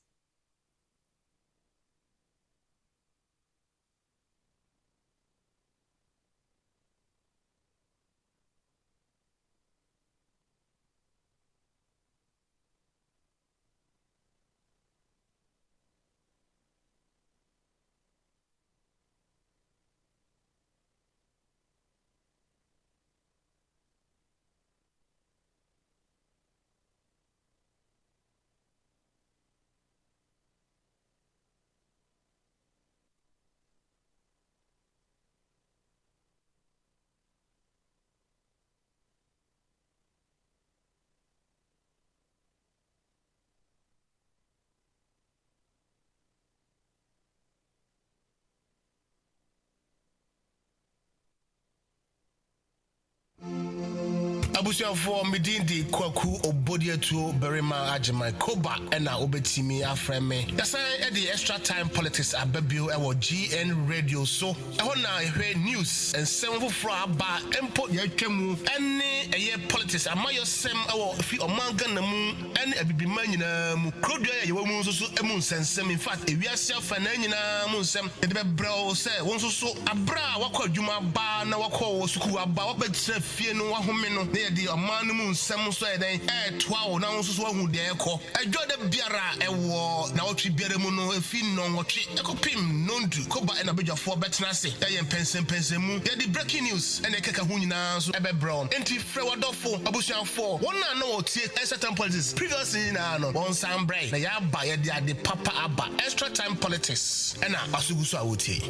abusuafo medindi kwaku obodia to berima ajema Koba ena obetimi afreme yasan e the extra time politics ababio e wo GN radio so e na ehwe news and sem foforo aba empo yatwamu ene eye politics amayo sem e wo fi omanga na mu and Abibima nyina mu krodua ye wo mu nso so emu nsensem in fact ewiase afa na nyina mu nsem e de bebrɛw sɛ wo nso so abra wakɔ adwuma ba na wakɔ wo suku aba wabɛkyerɛ fie no wahome no na ye di ɔman no mu nsem so e den toa wo na wo nso so wahu de ɛkɔ adwo de biara ɛwɔ na wotwe biara mu no efi no wɔtwe ekopim nondu koba na bedwafo betena ase ye mpensem mu ye di breaking news ene keka ho nyina so ɛbɛbrɛw enti frɛ wadɔfo abusuafo wɔn na wɔtie certain politics previously na no wɔn san brɛ na ya ba ye di ade papa aba extra time politics ɛna asugu so a wɔtie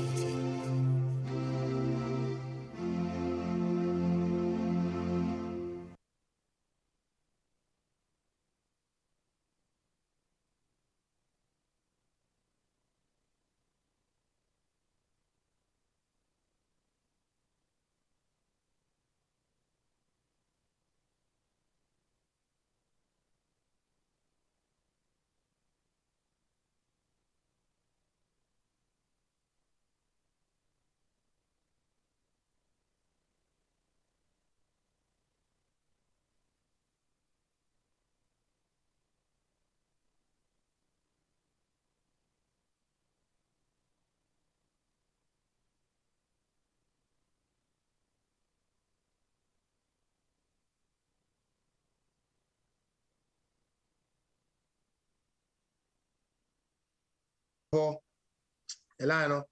Elano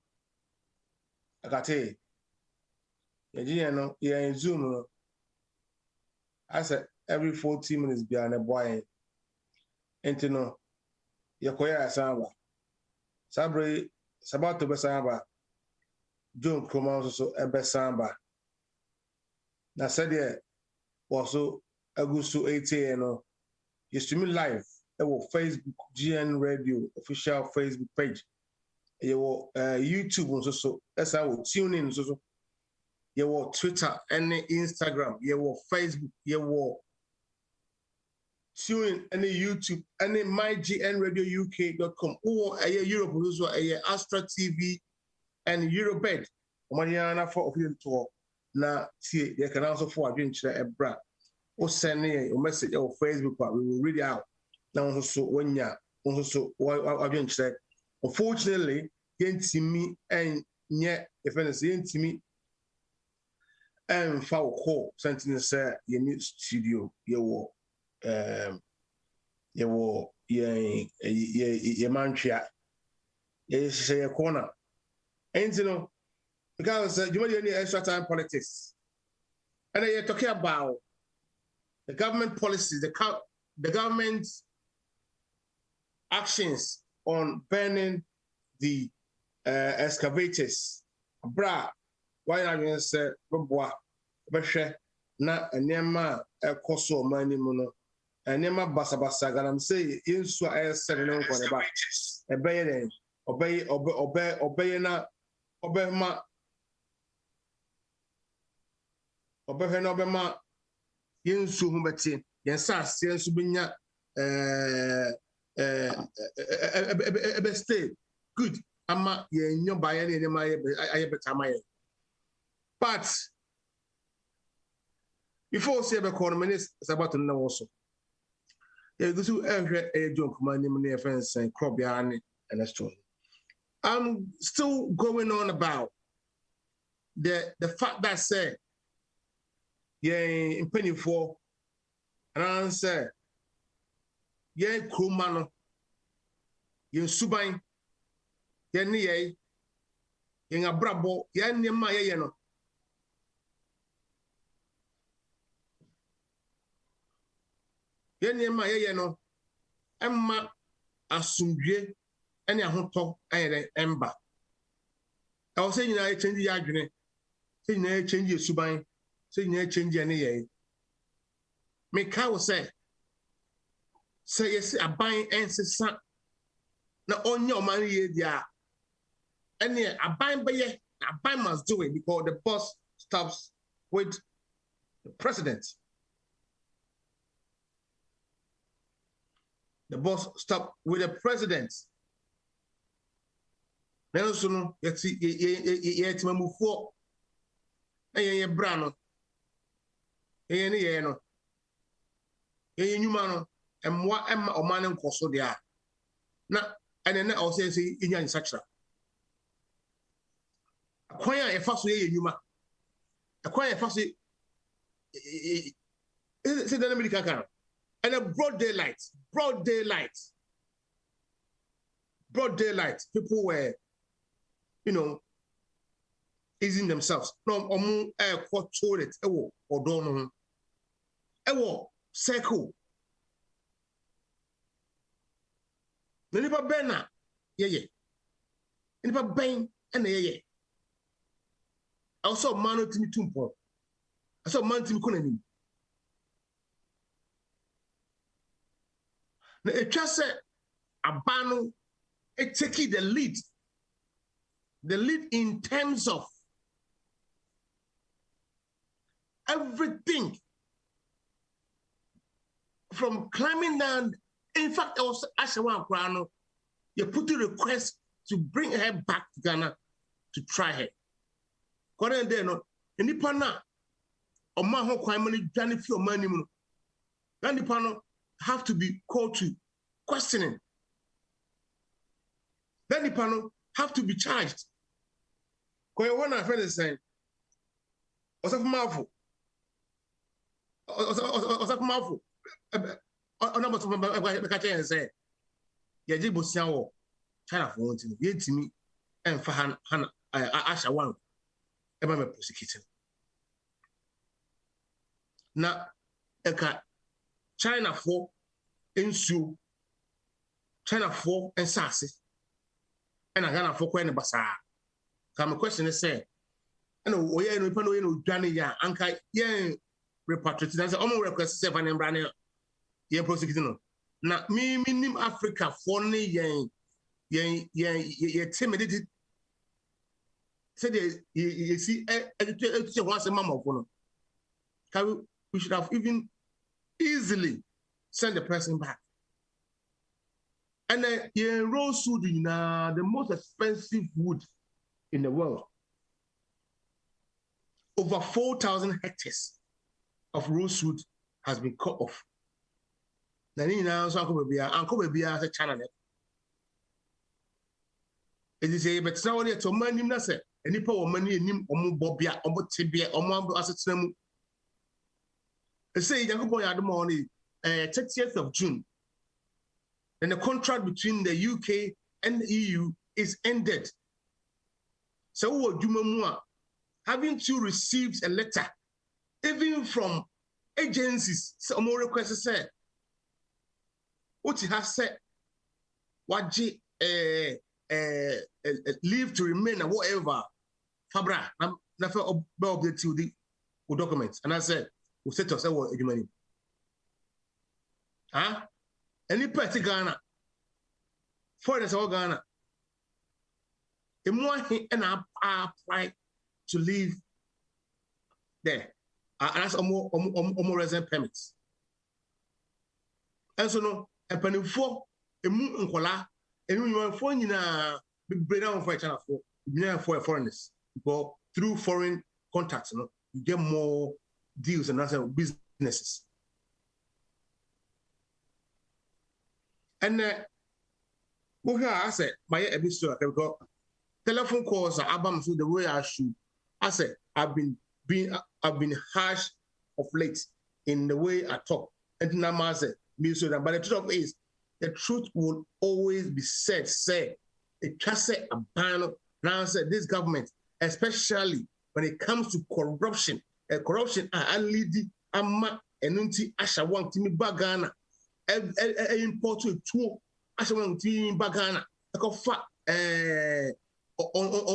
akate yeji no ye zoom no I said every 40 minutes behind a boy enti no ye koya asamba sabre sabato besamba John Kroma so ebesamba na said ye also agusu 8 no you stream live our Facebook GN Radio official Facebook page. Your YouTube so that's how tune in so your Twitter and Instagram, your Facebook, your tune in any YouTube and mygnradiouk.com or a Europe also a Astra TV and Eurobed. Mariana for of tour na see they can also for adventure a bra or send a message or Facebook, but we will read it out. Now also when ya also adventure. Unfortunately, yentimi and yet if anything yentimi and foul call something say your new studio your mantra say a corner. And you know because you know any extra time politics. And you're talking about the government policies, the government's actions on burning the excavators. Bra, why are you say, Boboa, Beshe, na Nema, Koso, Mani Muno, and Nema Basabasa, and I'm saying, in so I said, no, for the back. Obey, na, obey, ma, yin su humbati, yen sas, yen subinya, stay good. Ama ye nyo baye ni ma ye betama ye. But before say be call minister about na also. Ye go to every joke man name near fence and crop yarn and story. I'm still going on about the fact that say ye in penny for and I say ye krumano ye suban ye ni ye in abrabo ye nema ye no ye nema ye no emma asumdwe ene ahoto ayere emba I was saying I change ya adwene saying I change ye suban saying I change ye ne ye me ka wo say yes aban ensesa na onye oman ye dia ene aban beye aban must do it because the boss stops with the president. The boss stopped with the president. Then so no yeti yeti mamufo ye brano ye ne ye no ye nyuma no and what am a man and coso there. Now, and then I'll say, in your such a acquire a fast way, you acquire a fast way. Is it an American car? And a broad daylight, people were, easing themselves. No, quite toilet, or don't know. Circle. Nipa bena, yeah. Nipa ben, and yeah. I saw man to me tumpo. I saw man to me kunani. Now it just said abano it taking the lead in terms of everything from climbing down. In fact, I was asking one Krano, you put a request to bring her back to Ghana to try her. Because then, in the panel, or my whole money, Johnny few money, then the panel have to be called to questioning. Then the panel have to be charged. Because one of my friends is saying, what's up, mouthful? What's up, mouthful? Ọ̀nà bọ̀tọ̀ bẹ̀ka kyẹ́ yẹn sẹ́ yẹ gye bosia wọ̀ China for one thing yẹ ntumi ẹnfa han ahyɛ wan ɛma mɛ prosecute na ɛka China for nsuo China for nsaase ɛna Ghana for kɔɛ ne basaa ka my question is say ɛna oyɛ no nipa na oyɛ no odwane yɛ a anka yɛn repatriate na sɛ ɔmo request sɛ fa ne mbra ne yɛn prosecuting no na minim Africa for ne yɛn timidity said you see once a mama for no we should have even easily sent the person back. And rosewood the most expensive wood in the world, over 4,000 hectares of rosewood has been cut off. Now, so Uncle Baby as a channel. It is a but now to man him that's it. Any power money in him or Bobia or Tibia or Mambo as it's them. They say Uncle Boy had the money 30th of June. And the contract between the UK and the EU is ended. So Jumamua having to receive a letter, even from agencies, some more requests said. What he has said, what leave to remain or whatever, Fabra, I'm never update to the documents. And I said, we set us what you money. Huh? Any party Ghana, foreigners all Ghana. The more he and I apply to live there, and that's more resident permits. And so no. And penny for a moon and kola, and when you are for big bread down for China for foreigners, but through foreign contacts, you get more deals and other businesses. And I said, my episode, because telephone calls are album so the way I should. I said, I've been harsh of late in the way I talk. And now I said, but the truth is, the truth will always be said. Say, it just say a ban. Now said this government, especially when it comes to corruption, corruption. I lead ama enunti asha wang timi bagana. Import to two asha wang timi bagana. Akofa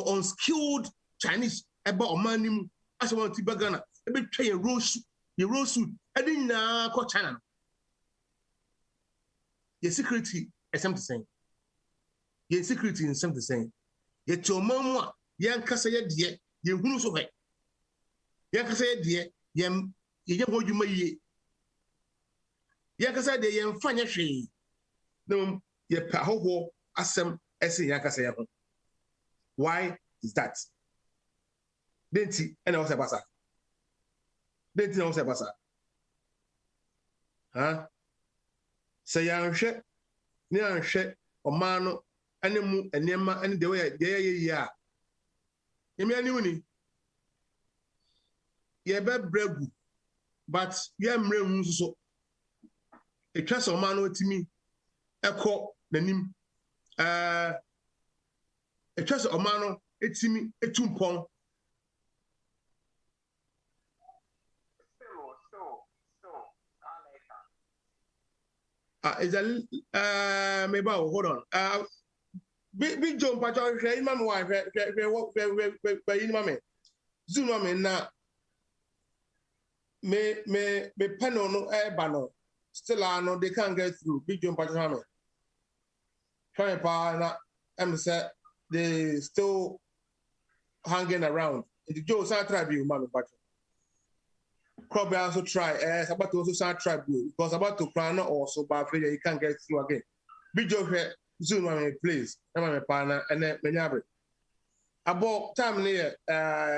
unskilled Chinese about omanimu asha wang timi bagana. Ebe try your rose suit. I didn't know China. Your security is something saying. Your security is something saying. Your mama, young Cassaya dear, you who so way. Young Cassaya dear, you hold you may. Young Cassaya dear, young funny she. No, your paho, asem, essay, young Cassaya. Why is that? Denti, and I was a bassa. Denti, I was a bassa. Huh? Say yanhwe ne anhwe ɔman no ane mu enema ane de ye ya. Yemi ani woni. Ye be bregu but ye mre hu so. Etwa so ɔman no timi ekɔ nanim. Etwa so ɔman no etimi etumpɔn. Is a maybe hold on. Big John Pacho, my wife, where mammy. Zoom mammy na me penno no air banner. Still, I know they can't get through. Big John Pacho mammy. Trying pa na said they still hanging around. The Joe San Tribune, mammy Pacho. Probably also try. About to also start try because about to plan also, but you can't get through again. Big Joe Zoom mammy, please. My partner and then Menyabre. About time near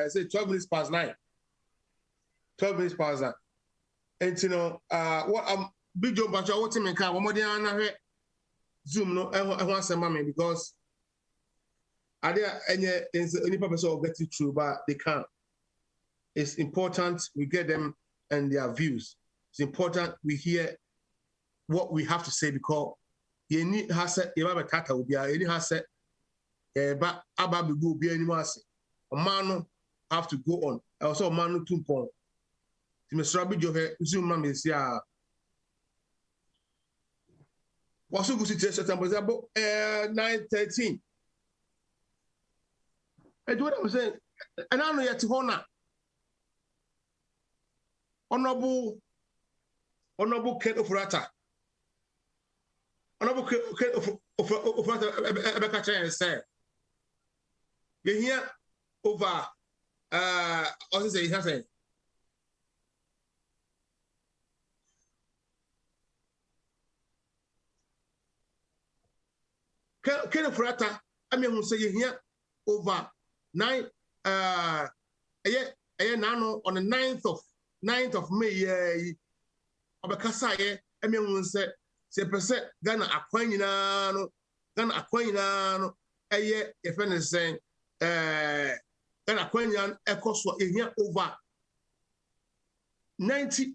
say 12 minutes past 9. 12 minutes past 9. And you know, what Big Joe Bacha, what me can one more day Zoom no I want some mommy because are there any purpose of getting through, but they can't. It's important we get them and their views. It's important we hear what we have to say because you need has a tata will be any has but about go be anymore. A man have to go on. Also a man to pon. Mr. Rabbi Joe Zoom mammy is ya. What's a good situation? About 9:13. I do what I'm saying. And I know yet to honor. Honorable Ken Ofurata. Honorable Ken Ofurata Ebekacha and say, you hear over also say he has a Ken Ofurata, I mean who say you hear over 9 nano on the 9th of May, Abakasaye, I mean, one said, percent Ghana Aquanino, a year, if any saying, Ghana Aquanian, a cost for a year over 90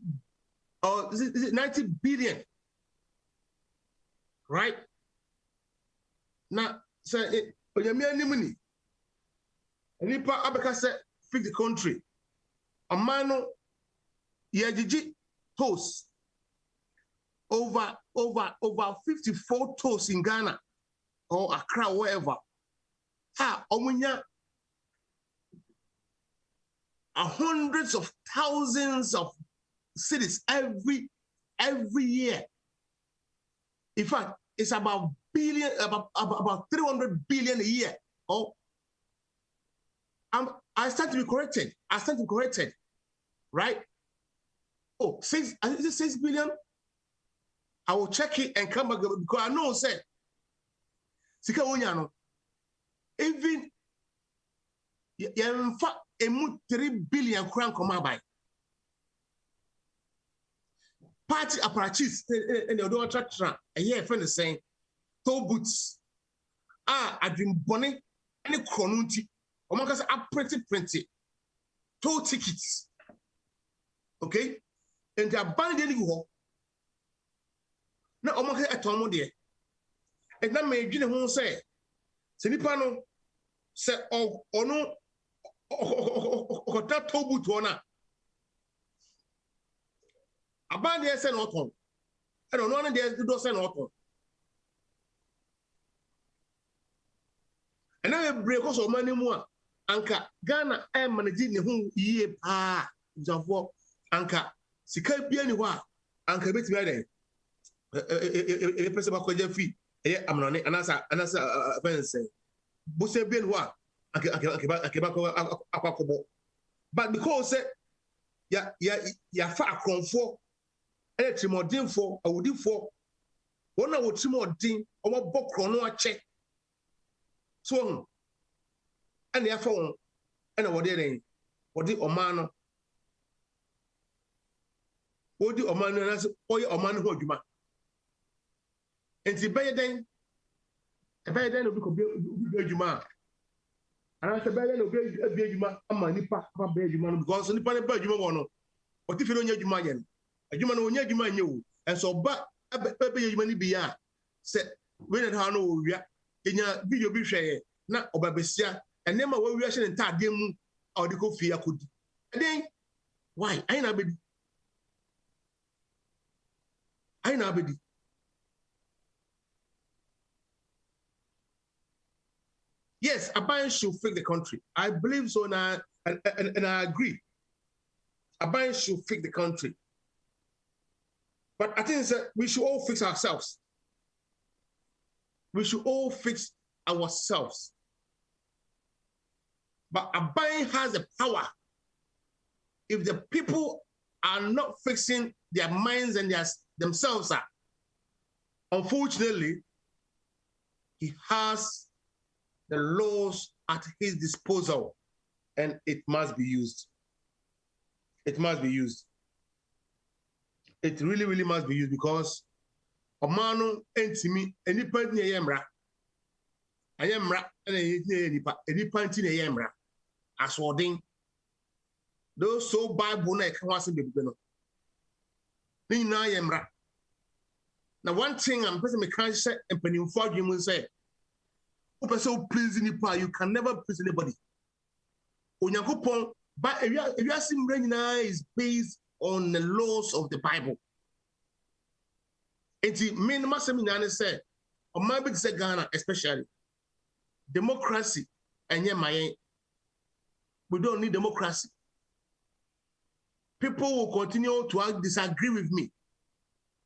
or is it 90 billion, right? Now, say, when you mean money, and if Abakasa fix the country, a man. Yajiji toast over 54 toasts in Ghana or Accra, wherever. Omunya hundreds of thousands of cities every year. In fact, it's about 300 billion a year. Oh, I stand to be corrected. Right? Oh, is it 6 billion? I will check it and come back because I know said Sika Onyano even in fact 3 billion crown come by party apparatus and the other attraction a year friend is saying toll boots I've been bonny any chronunti Omakasa are pretty toll tickets okay. And they are banned anywhere. Now, I'm going to tell you, and that may be the one say, Senipano say, oh, no, that tobu to honor. A band there send autumn. I don't know, there's the door send autumn. And I break also money more. Anka Ghana, I'm managing the whole year. Javo, Anka. Sika bia ni wa anka betimi ade e pese ba kwaje fi e amnone anasa fence bose bia ni wa anka ba akwakobo but because ya fa akronfo e trimodinfo awudifo wona wo trimodin o mo bokro no ache so ene ya fa won ene wo de den wo di oman no Odi Oman Oye Oman Hoduma. Enti bɛyɛ den obi ko bi adwuma ana sɛ bɛyɛ no obi abi adwuma ama nipa ama bɛyɛ adwuma no because nipa ne ba adwuma wɔ no ɔte fi no nya adwuma yɛ no adwuma no onya adwuma nyɛ wo ɛnso ɔba bɛyɛ adwuma no bi a sɛ we na ha no wɔ wia enya video bi hwɛ na ɔba besia ɛnɛma wɔ wia hyɛ ne ntaadeɛ mu a ɔde kɔ fie akɔdi ɛden why ayi na abɛdi yes, Aban should fix the country. I believe so, and I agree. Aban should fix the country. But I think that we should all fix ourselves. We should all fix ourselves. But Aban has the power. If the people are not fixing their minds and themselves, unfortunately, he has the laws at his disposal, and it must be used. It must be used. It really, really must be used because Omano entimi enipa ni yemra. Ayemra and enipa ntini yemra. Aswording. Those so Bible na can was be no. Ni na yemra. Now one thing I'm person me can say and penimfo adwemu say person please nipa, you can never please anybody. Onyankopon, but if you are seeing is based on the laws of the Bible. And the main master said, on my big Ghana, especially democracy and we don't need democracy. People will continue to disagree with me,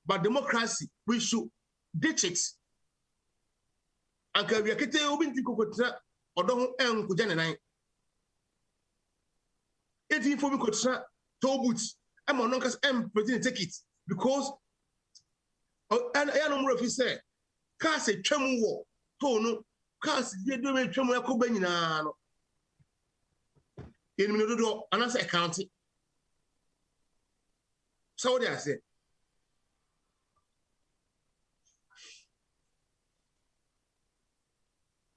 but democracy, we should ditch it. Anka we akete obi ntiko kotra odo ho enko jane nan eti fo bi kotra tobut e mo no kas president take it because and ya no mo fi say ka se twam wo to no ka se de do me twam yakoba nyina no eni no do ana say account so what I say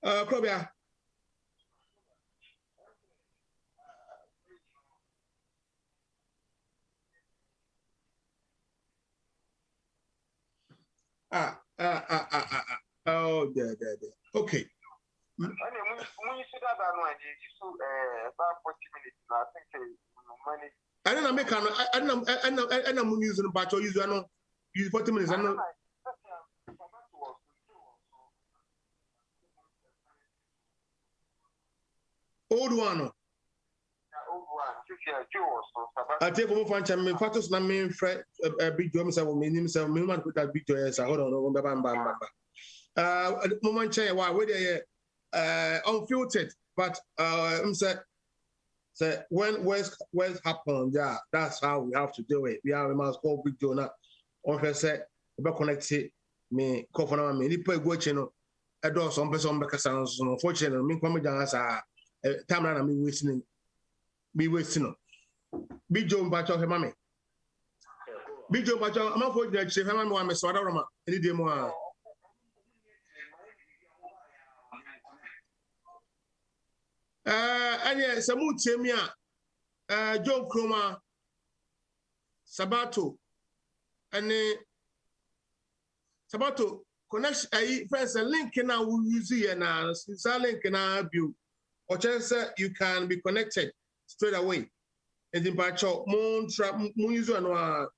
Koba. Oh, there. Okay. When you see that one, you about 40 minutes. I think money. I don't make I don't use the batch or use 40 minutes. I know. Old one. I take one for me. Fatos na me fret big job. Me me name say me man put that big job. Hold on, bam. Moment change. Why? Where they unfiltered, but say when words happen, yeah, that's how we have to do it. We must call big job now. On say be connected. Me call for na me. Ni pe go chino. I do some person be kasa. Unfortunately, me come down as a time na me wasting no big Joe Bacho he mame big Joe Bacho am for the chef mame wa me so da roma any dey mo a any samu tiemi a John Kroma Sabato any Sabato connection ai first link na we use here na since link na bio or chance you can be connected straight away. And in Pacho, Moon use no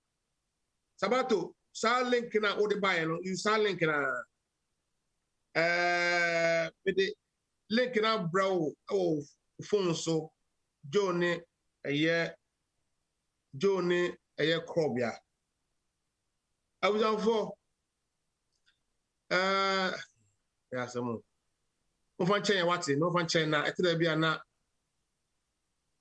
Sabato, link na or the buy you link na with the link na bro phone so Johnny a year Krobia. I was on for yeah some no fan chain wati no fan chain na etira bia na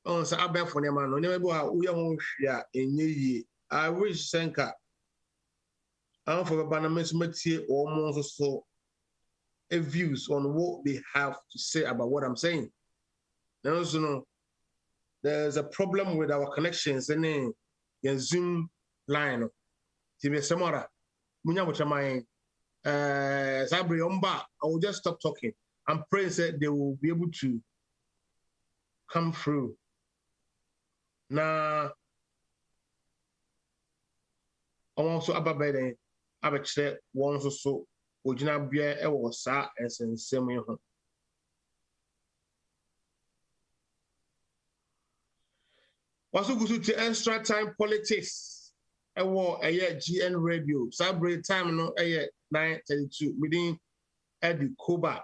on sa abefo ne ma no ne be ha wo ye ho hwia enye yi I wish senka am for baba na mesmatie o mo so views on what they have to say about what I'm saying. Now so no there's a problem with our connections in the Zoom line. Tibe samara munya botaman Sabri Omba, I will just stop talking. I'm praying that they will be able to come through. Now, I want to about better. I bet that once or so, would you not be able to say and send me home? What's good to extra time politics? I war a year GN radio. Sabri time no a year 9:32 within Eddie Koba.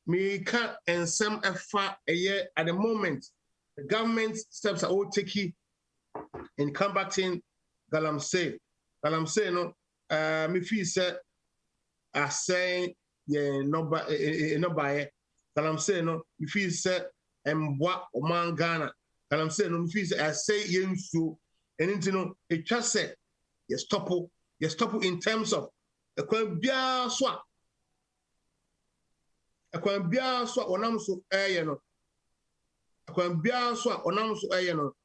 Me can't and some effort a year at the moment. The government steps are all taking in combating Galamsey. Galamsey no me feel say I say yeah no buy Galamsey no me feel say what Oman Ghana. Galamsey no me feel say I say yen so and you know it just said you stop in terms of the kwabia swap. Akwambia so onam so eye no akwambia so onam so eye no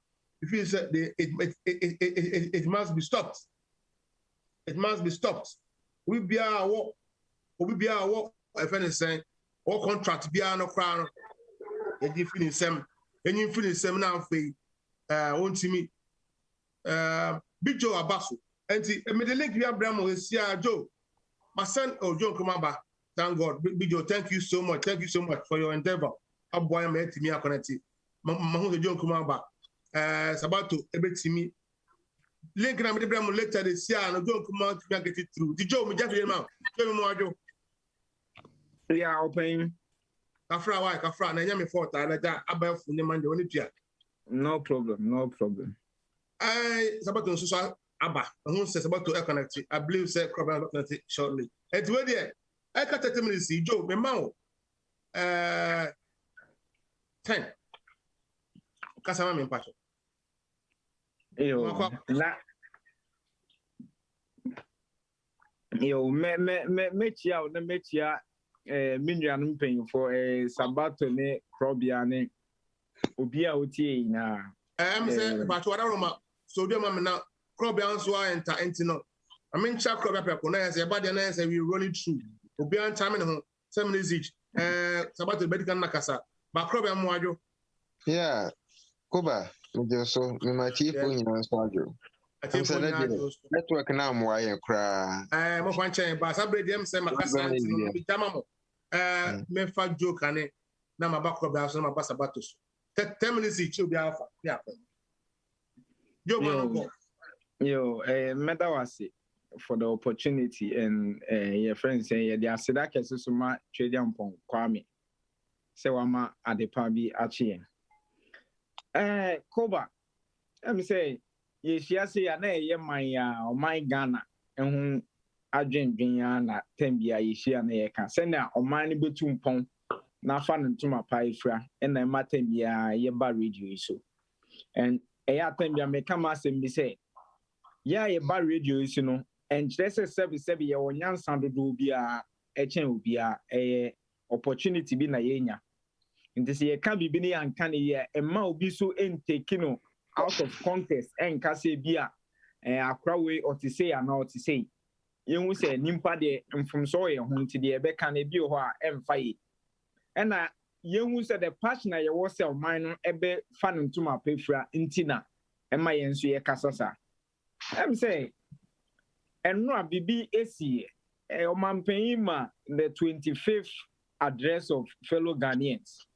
if you say it must be stopped. It must be stopped. We bia wo if any say or contract bia no kra no e di fini sem na afei ontimi bijo abaso enti me the link bia bramo esia jo my son Ojo Kumaba. Thank God. Bijo, thank you so much. Thank you so much for your endeavor. Aboy am to me connected. Mahu John Kumaba. Sabato ebeti me. Link na me de bram later this year and John Kumaba to get it through. Di Joe me just here now. Tell me more Joe. Yeah, open. Kafra na nya me fault na da abafu ne mande oni tua. No problem. Sabato so aba. Mahu say Sabato connect. I believe say Koba connect shortly. Et we there I got 30 minutes. Joe, my mouth. 10. Kasama me mpacho. Metia minyan paying for a sabato ne crobia ne obia uti na. Say, but what I remember, so do mamma now, crobia so enter no. I mean, chap crobia people, na say, but then say we run it through. Obi an time no 7 minutes each sabato medical nakasa ba crop am wajo yeah Koba me so me ma chief nyina so wajo network na am wa ye kra mo fan chen ba sabre dem say makasa no bi tama mo me fa joke ane na ma ba crop da so na ma ba sabato so 10 minutes each obi afa ya yo medawasi for the opportunity and your friends say the asida kese so ma twedi ampon kwame say wama adepa bi achi Koba em say ye hia say ya na ye man ya o man Ghana ehun adwendwen ya na tambia ye hia na ye ka say na o man ni betu mpon na fa no ntuma pa ifra na ma tambia ye ba radio so and ya tambia me kama asem bi say ya ye ba radio so no and just say ye wonyansa dodo bia echen obia opportunity bi na yenya nti se ye ka bibi ni anka ne ye emma obi so entake no out of context enka se bia akra we or to say ana or to say yenhu se nimpa de mfumso ye ho nti de ebe ka na bi ho a emfa yi ena yenhu se the passion ye wo se o man no ebe fa no ntuma pefra nti na emma yenso ye kasasa em say and no bibi esi o mampanyi ma the 25th address of fellow Ghanaians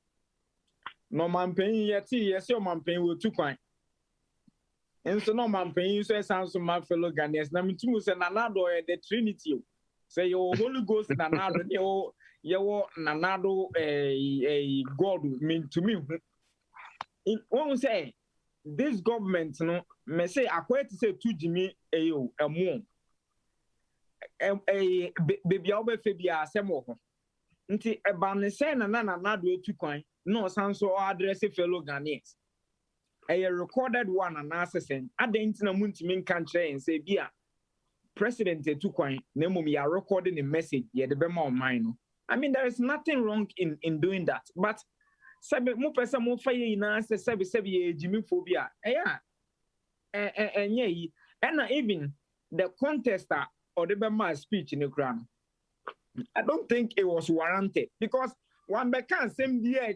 no mampanyi yeti yesi o mampanyi wo tu kwan enso no mampanyi so esanso ma fellow Ghanaians na mitumu se nanado the Trinity say your Holy Ghost nanado ye nanado God mean to me in one say this government no me say akwete say tu jimi emu baby obefe bia asem wo nti eba ne say na do etu kwan no sanso address fellow Ghanaians recorded one and assessment adenti na muntimi nka nkyere en say bia president etu kwan na mum ya recording a message ye de be ma online no I mean there is nothing wrong in doing that but sabe mu pesa mu fa ye ina say sabe ye jimi phobia enye yi and even the contester or the bema speech in the crown I don't think it was warranted because one can same year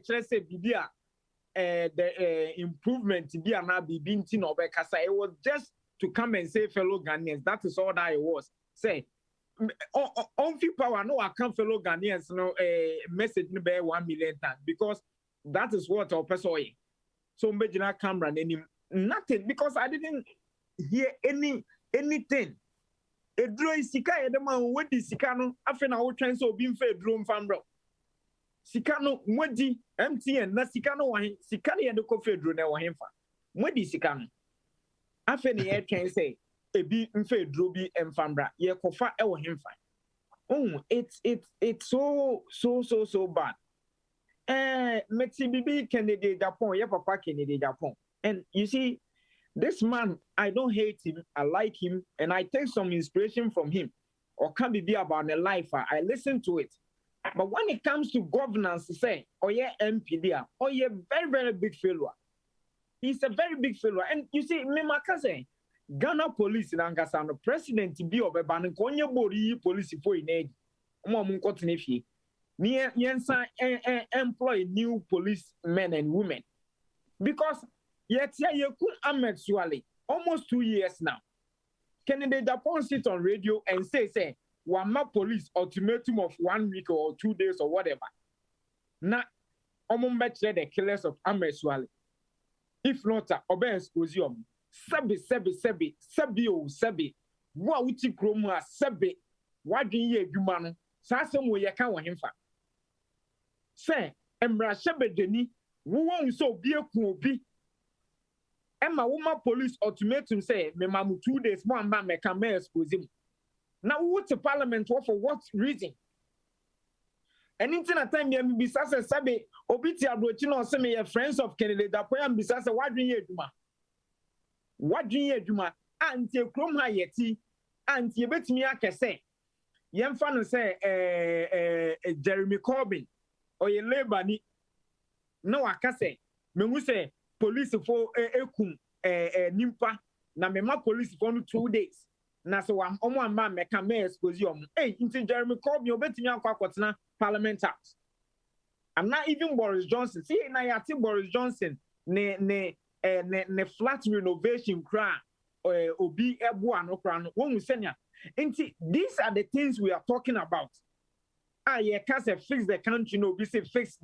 the improvement be now be binting of it was just to come and say fellow Ghanaians. That is all that it was. Say on power no I can fellow Ghanaians no message no be 1 million times because that is what our person. So major camera and nothing because I didn't hear anything. A drone sika the man with the sikano after now trying so being fair drone fan bro. Sikano mwedi MTN na sikano wahin sikani ya doko fair drone wahin fa. Mwedi sikano. After the air can say ebi mfe drobi emfambra ye kofa e wahin fa. It's so bad. Mexi bibi Kennedy Japan, yeah, Papa Kennedy Japan. And you see, this man, I don't hate him, I like him, and I take some inspiration from him. Or can be about a life, I listen to it. But when it comes to governance, say, oh yeah, MP there, oh yeah, very, very big failure. He's a very big failure. And you see, me say, Ghana police in Angasano, president to be of a ban, Konya Bori police for in aid. Employ new policemen and women because yet you could actually almost 2 years now. Kennedy Japan sit on radio and say one police ultimatum of 1 week or 2 days or whatever. Now, the killers of Amesuale. If not, obey exposium. Sebi. What would you chroma sebi? What do you do, man? Sasem we can want him for. Say, Embra Shebedeni, who won't so be a kubi. Emma woman police ultimatum say, me mamu 2 days, one man may come expose him. Now, what's the parliament for what reason? And in time, you be Sasa Sabe, Obitia Brochino, send me friends of Kennedy, that poem be Sasa, what do you do? What do you do? Until Chroma Yeti, and you bet me, I can say. Yem fan say Jeremy Corbyn or ye labor ni no akase me hu say police for ekum nimpa na me ma police for 2 days na so am omo amba me ka me expose hey inti Jeremy Corbyn obetimi akwa kwotena parliament house. I'm not even Boris Johnson. See na ya ti Boris Johnson ne flat renovation kra obi ebo anokra no won senya. These are the things we are talking about. You can't say fix the country, no, we say fix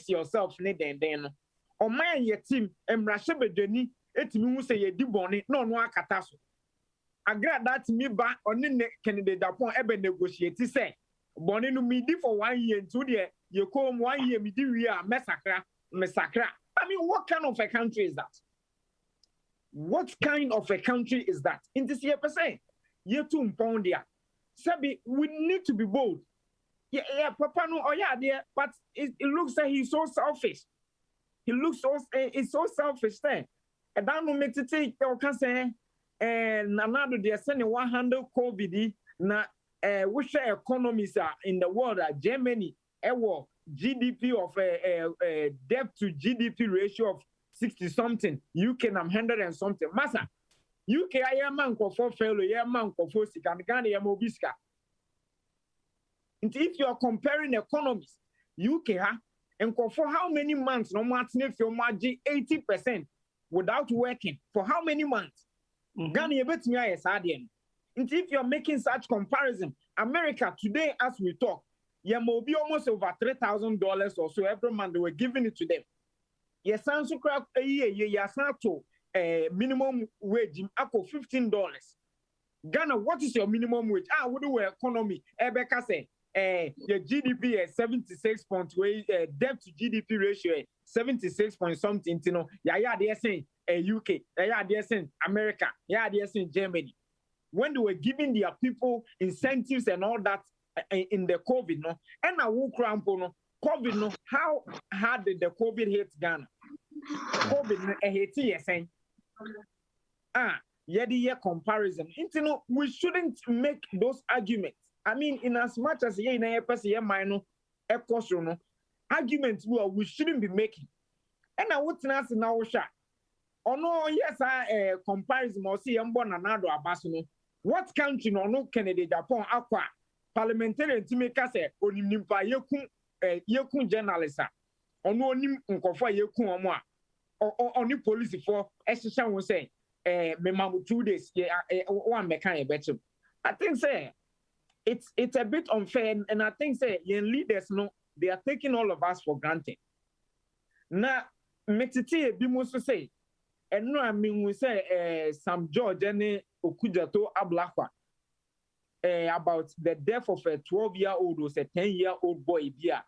yourself, then. Or my your team, and Rashebe Jenny, it means say you diboni, no kataso. I got that me back on the candidate upon ever negotiate. Say, Bonnie no me for 1 year and 2 years, you come 1 year, me do we are massacre. I mean, what kind of a country is that? What kind of a country is that? In this year per se. You too pound there. Sabi, we need to be bold. Yeah, Papa no, oh yeah, there, but it looks like he's so selfish. He's so selfish there. And that no make to take or can say, and another they are sending 100 COVID na which economies are in the world are Germany, GDP of debt to GDP ratio of 60 something. UK am 100 and something. Massa. UK I am man for fellow, yeah man for sika, Ghana ya mobiska. If you are comparing economies, UK and for how many months no matter if you margin 80% without working for how many months? Ghana you bet me as adian. If you are making such comparison, America today as we talk, yeah will be almost over $3,000 or so every month they were giving it to them. Yes, sounds so crap a year, yes, not to. Minimum wage ako $15. Ghana, what is your minimum wage? What do economy? Ebeka say, your GDP is 76.8, debt to GDP ratio 76 point something. You know, yeah, they are saying UK, yeah, they are saying America, yeah, they are saying Germany. When they were giving their people incentives and all that in the COVID, no, and now who crampo no COVID, no, how hard did the COVID hit Ghana? COVID hit yes, year comparison. We shouldn't make those arguments. I mean, in as much as arguments we shouldn't be making. And I would ask now, oh no, yes, comparison or see another abasino. What country no Kennedy Japan aqua parliamentarian to make us onim nimpa yekun journalist ono onim nkofo yekun omo a oni police for ehyehyɛ won say me mamu 2 days one mechanic better. I think say it's a bit unfair, and I think say yen leaders no they are taking all of us for granted. Now metiti bi mo so say and no I mean we say Sam George and Okujato Ablakwa about the death of a 12-year-old or a 10-year-old boy bia.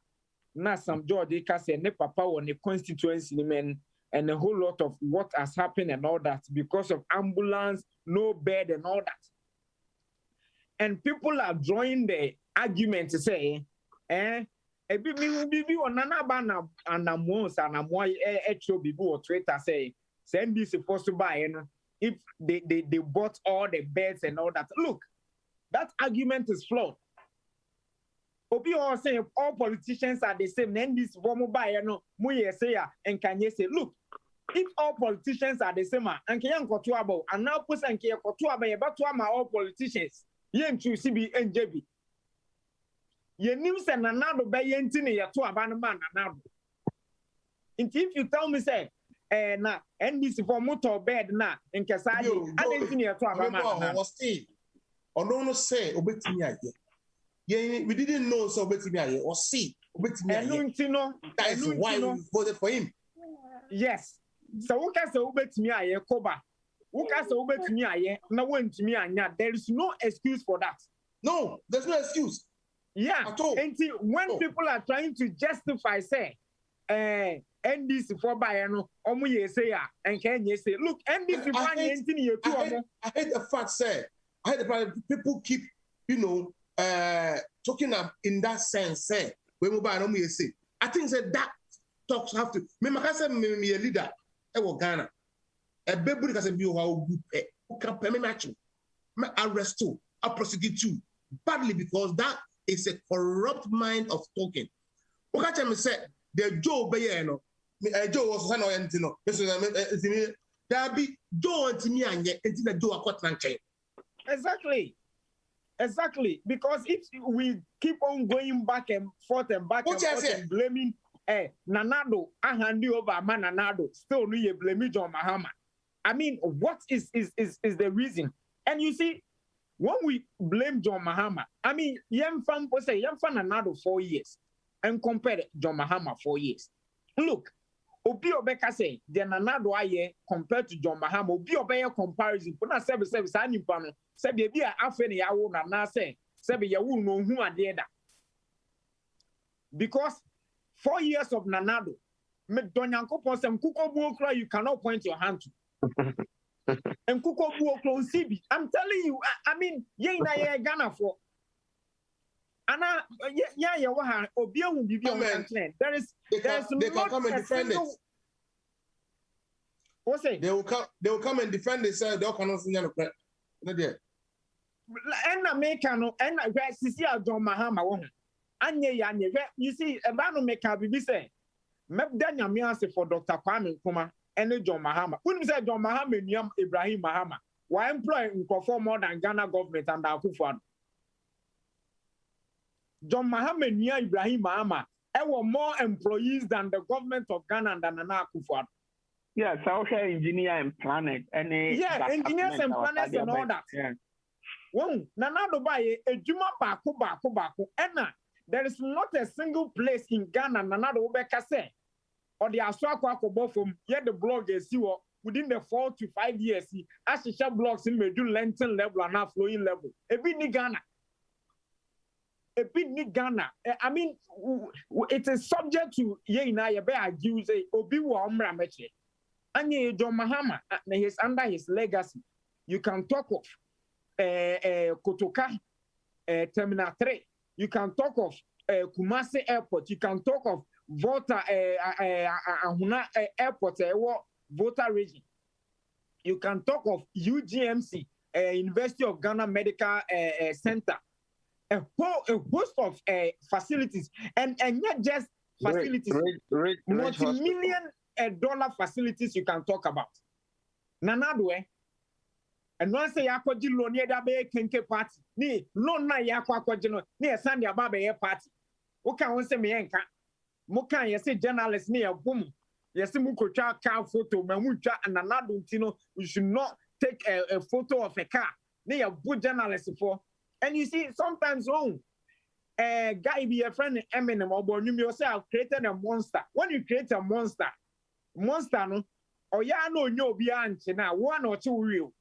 Now Sam George they can say ne papa on the constituency men and a whole lot of what has happened and all that because of ambulance, no bed and all that. And people are drawing the argument to say, bibi onana ba na anamo bibi or Twitter say send this supposed to buy if they bought all the beds and all that. Look, that argument is flawed. Obi all saying all politicians are the same. Then this woman buy say and can you say, look, if all politicians are the same, and can you about and now put and can all politicians. Yen to CB and JB. Ye news and another by Yentini to a man another. If you tell me, say, na NBC for motor bed na in Casadi, I didn't hear to a man was still. Or no say, Obetini. We didn't know so Obetini or see Obetini. That is why we voted for him. Yes. So who can say Obetini Koba? There is no excuse for that. No, there's no excuse. Yeah. And see, when people are trying to justify, say, NDC for Bayano, say, and can you say, look, NDC for I hate the fact, say, I hate the fact people keep, talking in that sense, say, when we say, I think that talks have to. Me say me a leader, Ghana. A baby has a view how who can pay me matching, arrest you, I prosecute you badly because that is a corrupt mind of talking. What can I say? The Joe Bayano, Joe was an orientino. There be Joe and Timmy and yet the Joe are Exactly. Because if we keep on going back and forth and blaming Nanado, I hand you over man Nanado, still no blame John Mahama. I mean, what is the reason? And you see, when we blame John Mahama, I mean, young fan another 4 years and compare John Mahama 4 years. Look, Obi Obeka say, the Nanado aye compared to John Mahama, Obi Obeka comparison, put not service, I need panel, Sabi be a afeni ya won na say, Sabi ya won no who are there. Because 4 years of Nanado, you cannot point your hand to. And Kuko close CB. I'm telling you, I mean, yeah, Ghana for. Anna, yeah, Obia will be on there is they can come and defend it. What's it? They will come and defend it, sir. They cannot see no there. And Americano and Sisia John Mahama won. Anya, you see, a man will make a baby say, Daniel Miase for Dr. Kwame Nkrumah. And John Mahama. When say John Mahama and Ibrahim Mahama, why employ perform more than Ghana government and Akufo-Addo? John Mahama and Ibrahim Mahama were more employees than the government of Ghana and Nana Akufo-Addo. Yes, social engineer and planet. Engineers and planets and all that. Yeah. One, Nana Dubai, a Juma Baku, and there is not a single place in Ghana, Nana Obeka say. Or the Aswako from yet the bloggers see what within the 4 to 5 years, as share blocks in Medu Lenten level and now flowing level. A bit Ghana. I mean, it is subject to Yena Yabe Jews, Obiwa Umrameche. And John Mahama, he's under his legacy. You can talk of Kotoka Terminal 3. You can talk of Kumasi Airport. You can talk of Volta Airport, Volta region. You can talk of UGMC, University of Ghana Medical Center, a host of facilities, and not just facilities, multi-million dollar facilities you can talk about. Nanadwe, and once say akwaji lo ne da be kenke party ni no na ya akwaji no ne e sande aba be party wo kan won say me enka mo kan ye say journalist ne ya bum ye say mu kotwa car photo ma mu twa ananado ntino we should not take a photo of a car ne ya bu journalist for. And you see sometimes guy be a friend Eminem or you yourself created a monster. When you create a monster no or ya no beyond now 1 or 2 real.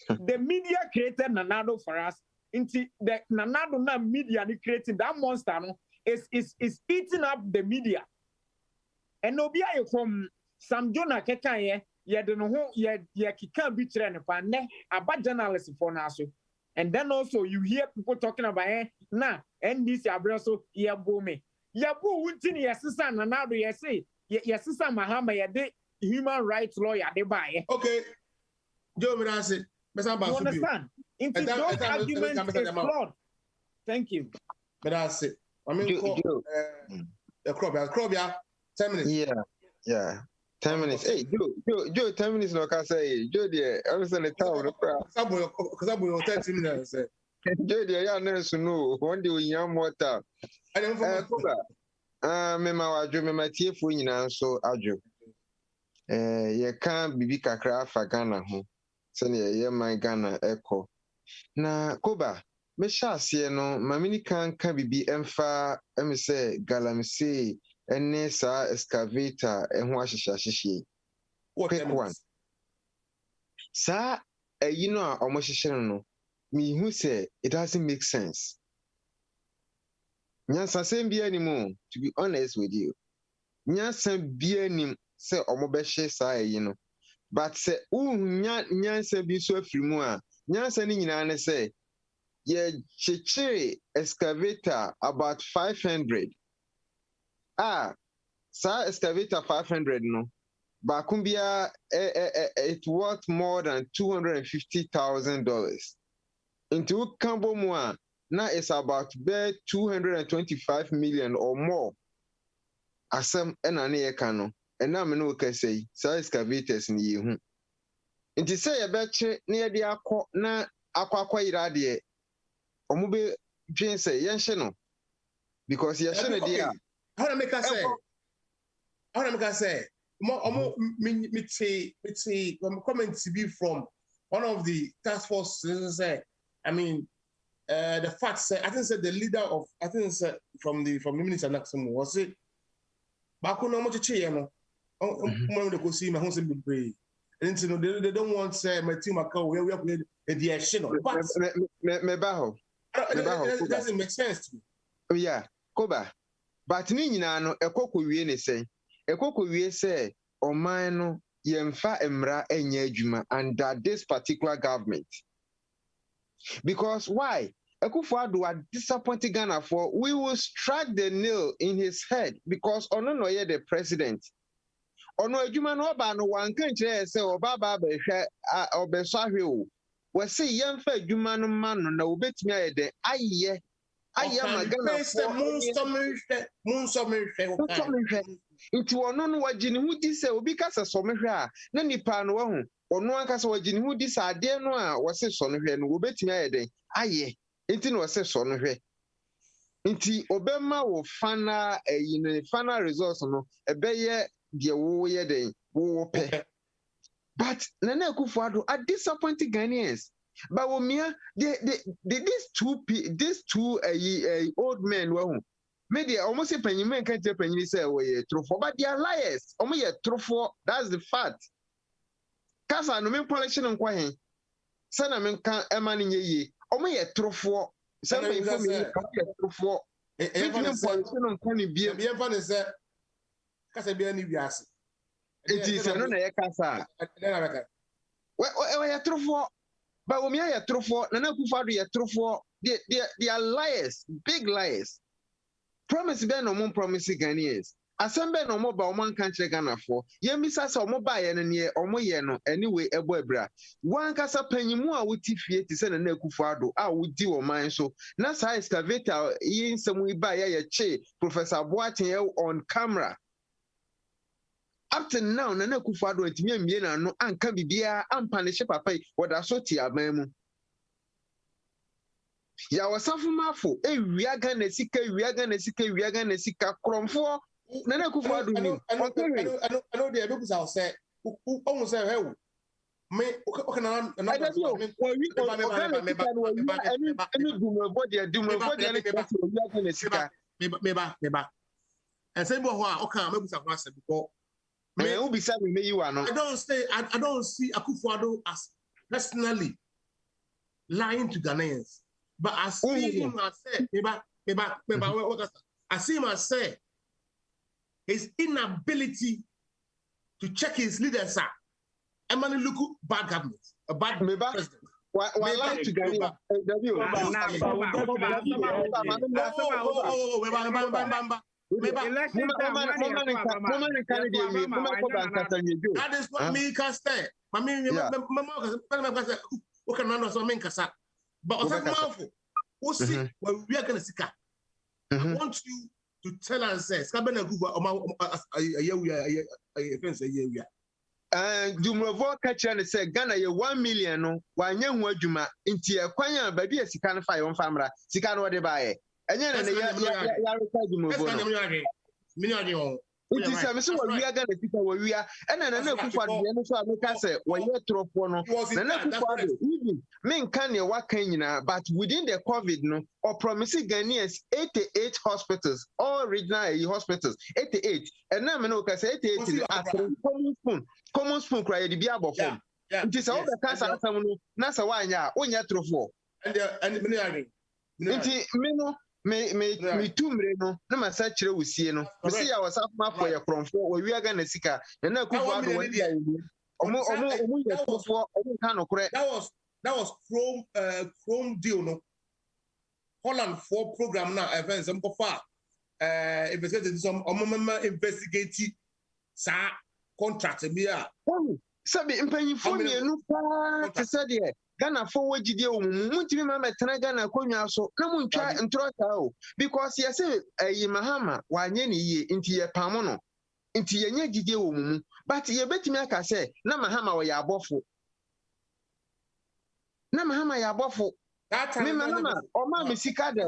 The media created Nanado for us. Into the Nanado na media creating that monster no is eating up the media. And no be from some Jonah Kekaye, ye don't know ye can be trained upon about journalists for now. And then also you hear people talking about and this abraso ye bome. Ya bo wuntin ye sister Nanado ye say ye sister Mahama ye de human rights lawyer they buy. Okay. Joe Mirasi. You understand? Into those arguments is flawed. Thank you. But that's it. I mean, the crop, 10 minutes. Yeah. 10 minutes. Hey, Joe, 10 minutes. No, can say Joe, dear. I was in the town. Because I'm going to 30 minutes. Joe, dear, you know, so no. One day we young water. I don't know. Me my tea for you now. So, Ajo. You can't be kakra for Ghana. Senior, yeah, my Ghana echo. Na Koba, me shasi no, mamini can be emfa, say galamse, ene sa excavator, and washishashi. Quick one. Sa, you know, almost no. Me who say it doesn't make sense. Nyansa same be anymore, to be honest with you. Nyansa be any say omobeshe sa, you know. But say, nyansa be so free more. Nyansa ni nyina say, ye chichi excavator about 500. Sa excavator 500 no. Bakumbia it worth more than $250,000. Into Cambo Moa, now it's about 225 million or more. Asem enane ekano. And now I can say, so excavators in you. And to say a betche near the aqua na aqua iradi, or mube Jane say, Yanshano. Because Yashana dear. How to make us say, more me comment to be from one of the task forces. I mean, the facts. I think the leader of from the minister Naximo was it. Bakuno Mochichi, they go see my husband be brave. And they don't want to say my team account where we are playing the action. But it doesn't make sense to me. Oh, yeah, Koba. But Nina no a coco we say, a coco we say, or mine yemfa emra enyejuma under this particular government. Because why? Akufo-Addo are disappointing Ghana for we will strike the nail in his head because Ono no ye the president. Ono adwuma no ba no wanka nkyerɛ sɛ ɔba ba bɛhwɛ ɔbɛsɔ ahwɛ o. Wɔse yɛmfa adwuma no ma no na wobɛtumi ayɛ dɛ ayɛ ma Ghana for nti ɔno no wagye ne ho di sɛ obi kasa sɔmehwɛ a na nipa no wahu ɔno ankasa wagye ne ho di sɛ adeɛ no a wɔse sɔmehwɛ no wobɛtumi ayɛ dɛ ayɛ nti no wɔse sɔmehwɛ nti obɛma wo final final results no ɛbɛyɛ deɛ woyɛ dɛ wopɛ but Nana Akufo-Addo are disappointing Ghanaians. But these two old men were maybe almost a penny man can't tell penny say we true for, but they are liars. Only a true for that's the fact. Casa no mean politician and quiet. Sana men can't eman ye. Only a true for. Some people me true for. Politician on can be a fun is that Casa be any bias. It is another casa. Well, true for. But when we are true for, Nana Akufo-Addo are true for. They are liars, big liars. Promise be no more promise Ghanaians. Assemble no more ba oman country Ghana for. Ye misa sa omo ba ye no ne omo ye no anyway ebo ebra. Wan kasa panyimu a wuti fie ti se Nana Akufo-Addo a wudi oman so. Na sa excavator yin semu ba ye che Professor Boateng on camera. up to now Nana Akufo-Addo antimi ambie n'ano anka bibia ampanish papa yi wada so ti aban mu ya wasafo mafo ewia Ghana sika kromfo Nana Akufo-Addo ni I know the people say almost say hey me okay na and say bo ho a okay mebusa kwa say because me who be say me you are no I don't see Akufo-Addo as personally lying to Ghanaians, but I see him as say I see him as say his inability to check his leaders are Emmanuel Luku bad government, a bad president. Why lie to Ghanaians? That is what me can say. But we are going to see. I want you to tell us, Dumrovo catcher said Ghana 1 million no one young wajuma into a quanya baby as can fire on famra, Sican what they buy. And then it is a mission we are going to see where we are, and then I know for the end of the say, when you're through one, even men can you work but within the COVID, no, or promising Ghanaians 88 hospitals, all regional hospitals, 88, and now I can say 88 is common spoon cry the Biabo form. It is all the cancer, Nasa Wanya, when you're through four. Me too no na masachire wusie no me see ya wasaf mafo ya kromfo we wi Ghana sika na Akufo-Addo won dia yi omo ye tofo omo kan no kore that was Chrome deal no Holland for program now events am ko fa investigate some omo investigate sa contract bi a sabi mpanyifo mienu pa te se de Ghana for wagide muntimi ma metena Ghana konwa so na muntwa ntrota o because yes Mahama wanye ne yie nti ye pam no nti ye nya gide wo mumu but ye betimi aka se na Mahama wo ya abofo na Mahama ya abofo me Mahama o ma me sika de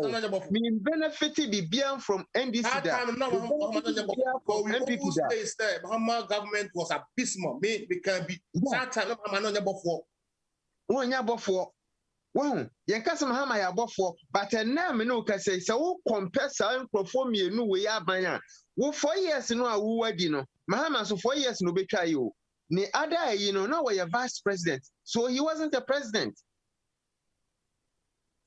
me benefit bibia from NDC da MPP da Mahama government was abysmal me can be that time Mahama no nyabofo one yabofo one yenkasa Mahama yabofo but na me no ka say wo compare sa microphone mienu we aban wo 4 years no a wo wadi no Mahama so 4 years no betwa yi o ni other yi no na we vice president so he wasn't a president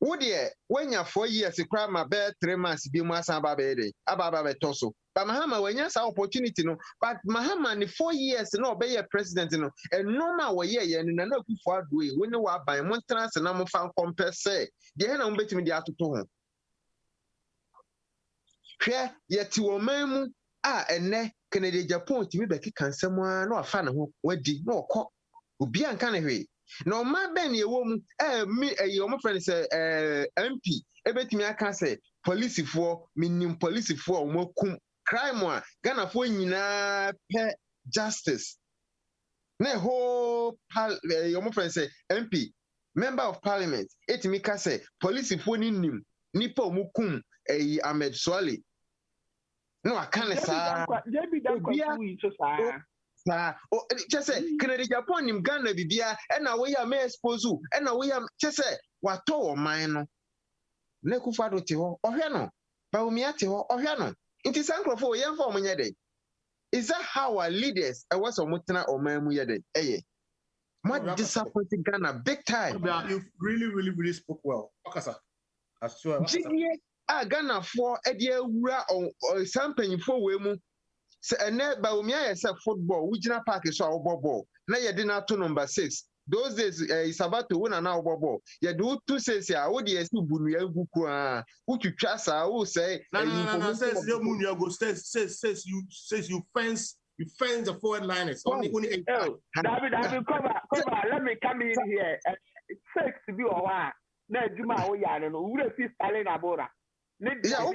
wo de when ya 4 years cry ma be 3 months bi mu asan ba be dey ababa be toso but Mahama when ya sa opportunity no but Mahama ni 4 years no be your president no and normal we ye na Akufo-Addo we ni wa ban mo trans na mo fan compare say de he na mo betimi de atoto ho hwe ye ti wo man mu a enne Canada Japan timi be kika nsem a na afa na ho wadi na okọ obi anka na hwe no man ben ye wo mu omo friend say MP ebetimi aka say police for minim police for omo kum crime a Ghana for nyina pe justice na ho omo friend say MP member of parliament etimi ka say police for nim nipa omo kum Ahmed Swale no akane sa just say Canada Japan nim Ghana bibia e na we ya me expose e na we ya just say wato o man no na Akufo-Addo te ho ohwe no ba umi ate ho ohwe no inti sankrofo we yemfa o munye dey is that how our leaders e was o mutena o man mu ye dey what disappointed Ghana big time. You really spoke well okasa as sure Ghana for e de awura o sampanyfo we mu se ene ba umi aye se football wigina park so a ball na ye dey na to number 6 those days Sabato wona na ball ye do 2 says ya wo de esi bunu ya guku a utwitwa sa wo say no says you munu go says you fence the forward liners only David Koba let me come in here 6 to be o wa na adwuma wo ya no we see Stalin abora Yeah,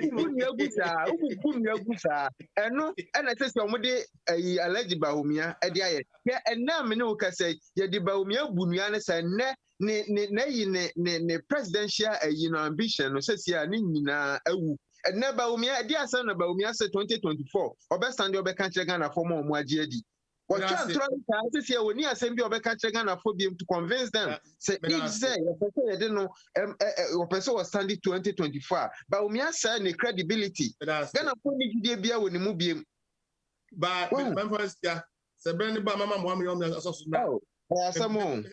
eno ena tese omode ayi alaji bahomia e dia ye ena me ne wo ka say ye di bahomia bunua ne say ne presidential ambition no say sia ne nyina awu ena bahomia dia asa na bahomia say 2024 obestand obeka kire Ghana for mo agye adi what can try to say woni asem bi obeka kire Ghana for bi to convince them say if say you dey no person was standing 2024 bahomia say ne credibility Ghana for ni gidie bia woni mu biem but my first yeah se brand ba mama mo am asoso na asamo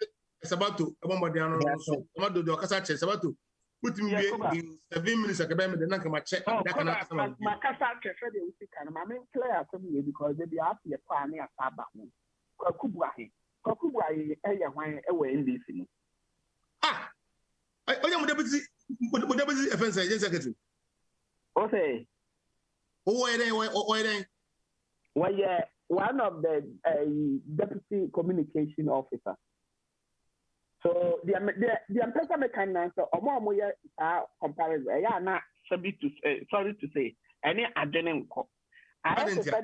sabato abomodiano so amado do kasa che sabato put me in 7 minutes akaba me na kama che that kana ma kasa che fe de uti kan ma me clear asem ye because they be ask ye pa na asaba ho kwakubuahe eye hwan e we NDC ni oya mo deputy offense agent secretary okay one of the deputy communication officer. So the person can answer omo ye comparison. Yeah, na sorry to say any adjoining ko. I have to say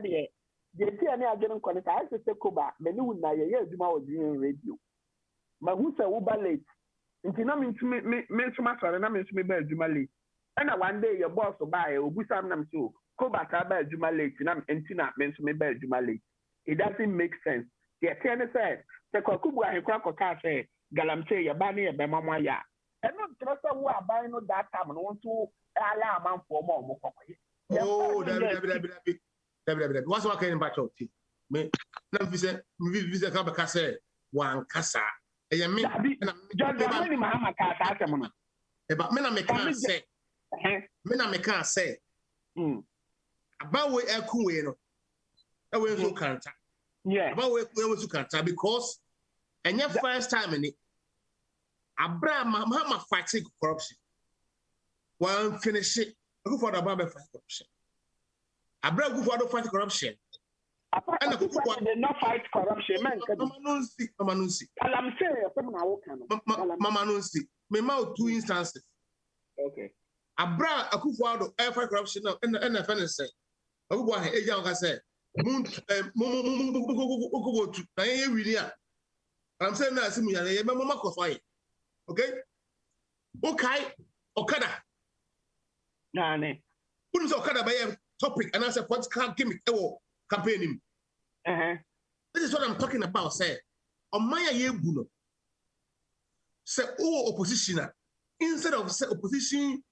the any adjoining ko. I have to say Koba. Me ni una ye aduma o radio. Ma who say Uber late. Nti na me suma sorry na me suma be aduma late. And one day your boss will buy obusam nam so Koba ka ba aduma late na entina me suma be aduma late. It doesn't make sense. The attorney said, "The Kokubu and Krakoka say, Galamse, your banny, a Bemamaya." And not trust who are buying that time and want to allow a man for more. Oh, David. What's what can battle? Me, visit Kabaka one cassa. I mean, Johnny Mahama Casa. But men I can't say, men I can't say. About where I could. I will so can't. Yeah, about where to can't because and your first time in it. Abraham Mahama fighting corruption. One finish it. Go for the Bible fight corruption. Abraham go for the fight corruption. And the did not fight corruption, man. Mama Nunsi. I'm saying, Mama Nunsi. Me mouth 2 instances. Okay. Abraham Akufo-Addo fight corruption and the finish say. Akufo Addo say. I'm saying that okay? Okay, Okada. Nane. Put him Okada by a topic and I said, what can't give me campaign him? This is what I'm talking about, say. On my yebuno. Say, opposition. Instead of say opposition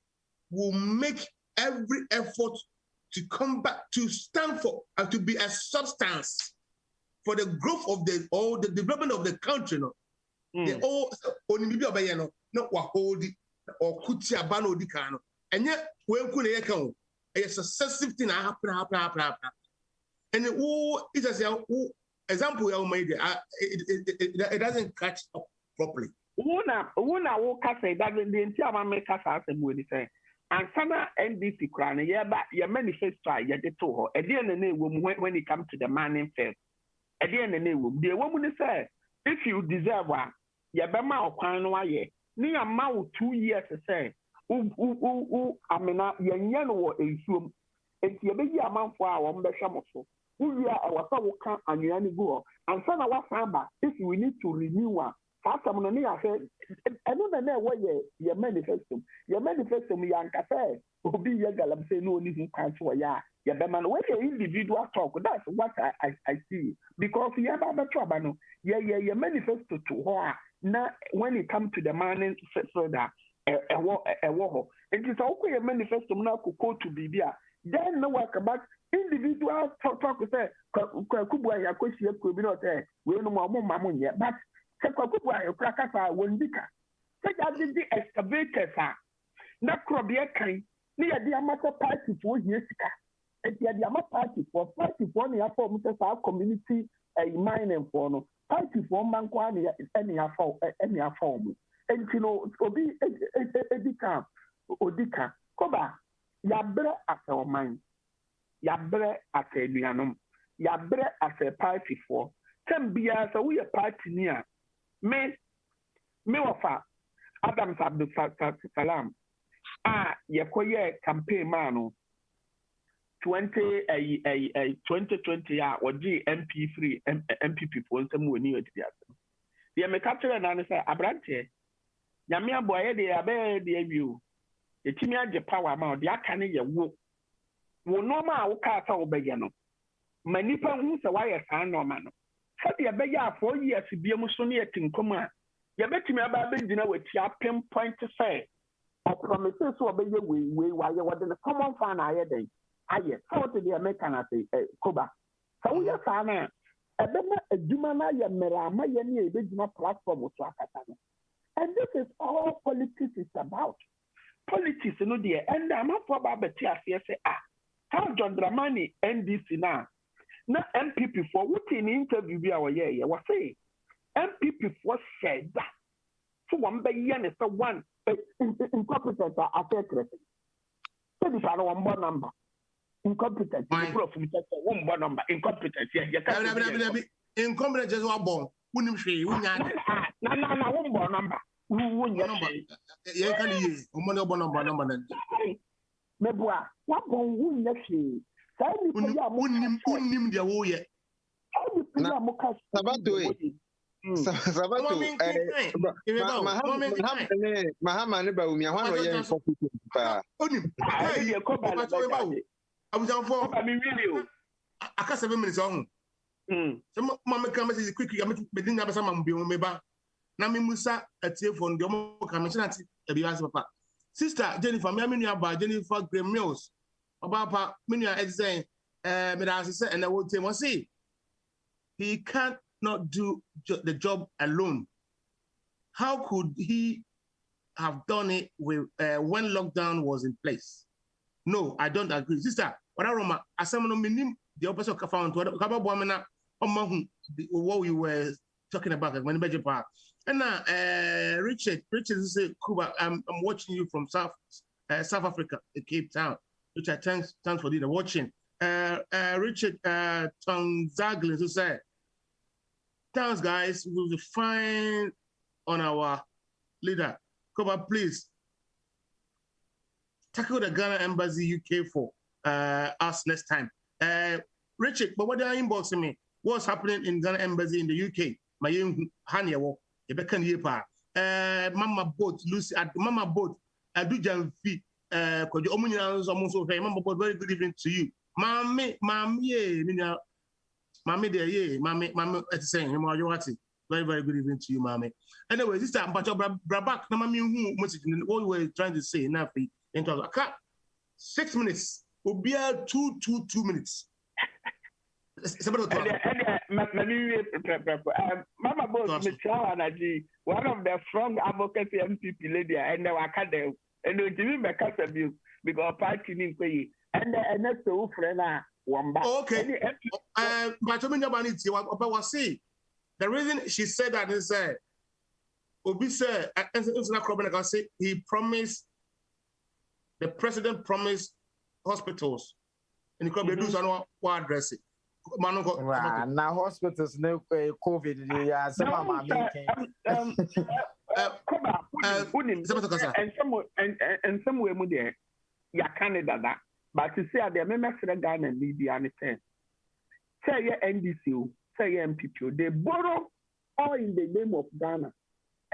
will make every effort to come back to stand for and to be a substance for the growth of the development of the country. No, they all only be no hold it or kutia bano dikano. And yet when could they come? A successive thing happen. And it is a example it doesn't catch up properly. Una will say that the entire make us as a movie say. And some NDC crown, your manifesto, you did to her. At the end of the day, when it comes to the mining field, at the end of the day, the woman said, if you deserve one, you better or crown why near mouth 2 years to say, I mean, you assume it's your baby amount for our Shamoso. Who are our fellow and you only go. And some of our if we need to renew one. After money, I said, I don't know what your manifesto. Your manifesto, Yanka said, will be your galam say no need to cancel. Yeah, man, when your individual talk, that's what I see. Because you have a trouble. Yeah, your manifesto to her. Now, when it comes to the money, so that a war, it is okay. Your manifesto now could go to Bibia. Then no work about individual talk to say, Kubwa, your question could be not there. We no more mamon yet, but. Wondika. Say that the excavators are not Crobia kind, near the Amata party for Jessica. And the Amata party for the form of community mining for no party for Manquani any form. And you know, Obi Edika Odika Koba, Yabre at our mind, Yabre at a Dianum, Yabre at a party for. Can be as a we a party near. Me wafa Adams Abdul Salam. yɛkɔyɛ campaign maa no 2020 wɔgye MP free MPP for nsɛm wɔ ni ɔdi asɛm deɛ meka kyerɛ na ne sɛ aberanteɛ nyame aboa yɛ deɛ abɛyɛ deɛ awie o yɛtumi agye power ma ɔde aka ne yɛ wo nneɛma a wokaa sɛ wobɛyɛ no ma nnipa hu sɛ woayɛ saa nneɛma no sɛdeɛ ɛbɛyɛ a 4 years bia mu so ne yɛte nkɔm a yɛbɛtumi aba abɛgyina wɔatia pinpoint sɛ ɔpromise sɛ ɔbɛyɛ wei wayɛ wɔde no common fan na ayɛ den ayɛ sɛ wote deɛ meka no ase Koba sɛ woyɛ saa no a ɛbɛma adwuma no ayɛ mmerɛ ama yɛ ne a yɛbɛgyina platform so akasa no. And this is all politics is about. Politics no deɛ ɛnna amafoɔ ba abɛte aseɛ sɛ how John Dramani NDC na MPP for wote ne interview bi a wɔyɛɛyɛ wɔse MPP for hyɛ da so wɔn bɛyɛ ne sɛ one incompetent a afɛɛkrɛ sɛ nipa no wɔn bɔ number incompetent nkurɔfo mu sɛ wɔn bɔ number incompetent yɛ ka incompetent jɛ sɛ wabɔ wonim hwee wonya ade na wɔn bɔ number wonya hwee yɛn ka ne yie ɔmo ne ɔbɔ number na mɛboa wabɔ wonya hwee saa nipa yi a wonim deɛ woyɛ Sabato Mahama ne Bawumi ahwa no yɛ incompetent pa onim abujanfo aka 7 minutes ɔho sɛ ma meka message quickly medin na bɛsa ma mbio meba na memusa atiefo no deɛ ɔmo ka me kyena ate abi ase papa sister Jennifer me amenu aba Jennifer Graham Mills ọba pa menu exen me da ase sɛ ɛna wo tem o say he can't not do the job alone. How could he have done it with when lockdown was in place? No, I don't agree. Sister, what minim the opposite of found what we were talking about when Beji Park. And now Richard says Koba, I'm watching you from South Africa, Cape Town, which I thanks for the watching. Richard Tonzaglin who said, thanks guys, we'll be fine on our leader. Koba, please tackle the Ghana Embassy UK for us next time. Richard, but what are you inboxing me? What's happening in Ghana Embassy in the UK? My young Hania wo, Ebekan Yepa, Mama Boat, Lucy at Mama Boat, Adujan Fi, Kojo Omunia almost okay. Mama Boat, very good evening to you. Mommy, Mommy, dear, yeah, Mommy, it's saying, very, very good evening to you, Mommy. Anyway, this time, but your Brabak, no, Mammy, what we were trying to say, nothing. 6 minutes will be 2 minutes. Mama Boss, one of the strong advocacy MPP lady, and now I can't and they give me a view because party in pay and that's the friend. Okay, but was see the reason she said that is Obi said, he promised. The president promised hospitals, and he could do some address it. Now hospitals no COVID. Yeah, and somewhere there, ya Canada that. But to say the members of the Ghana media understand. Say your NDC, say your MPP, they borrow all in the name of Ghana,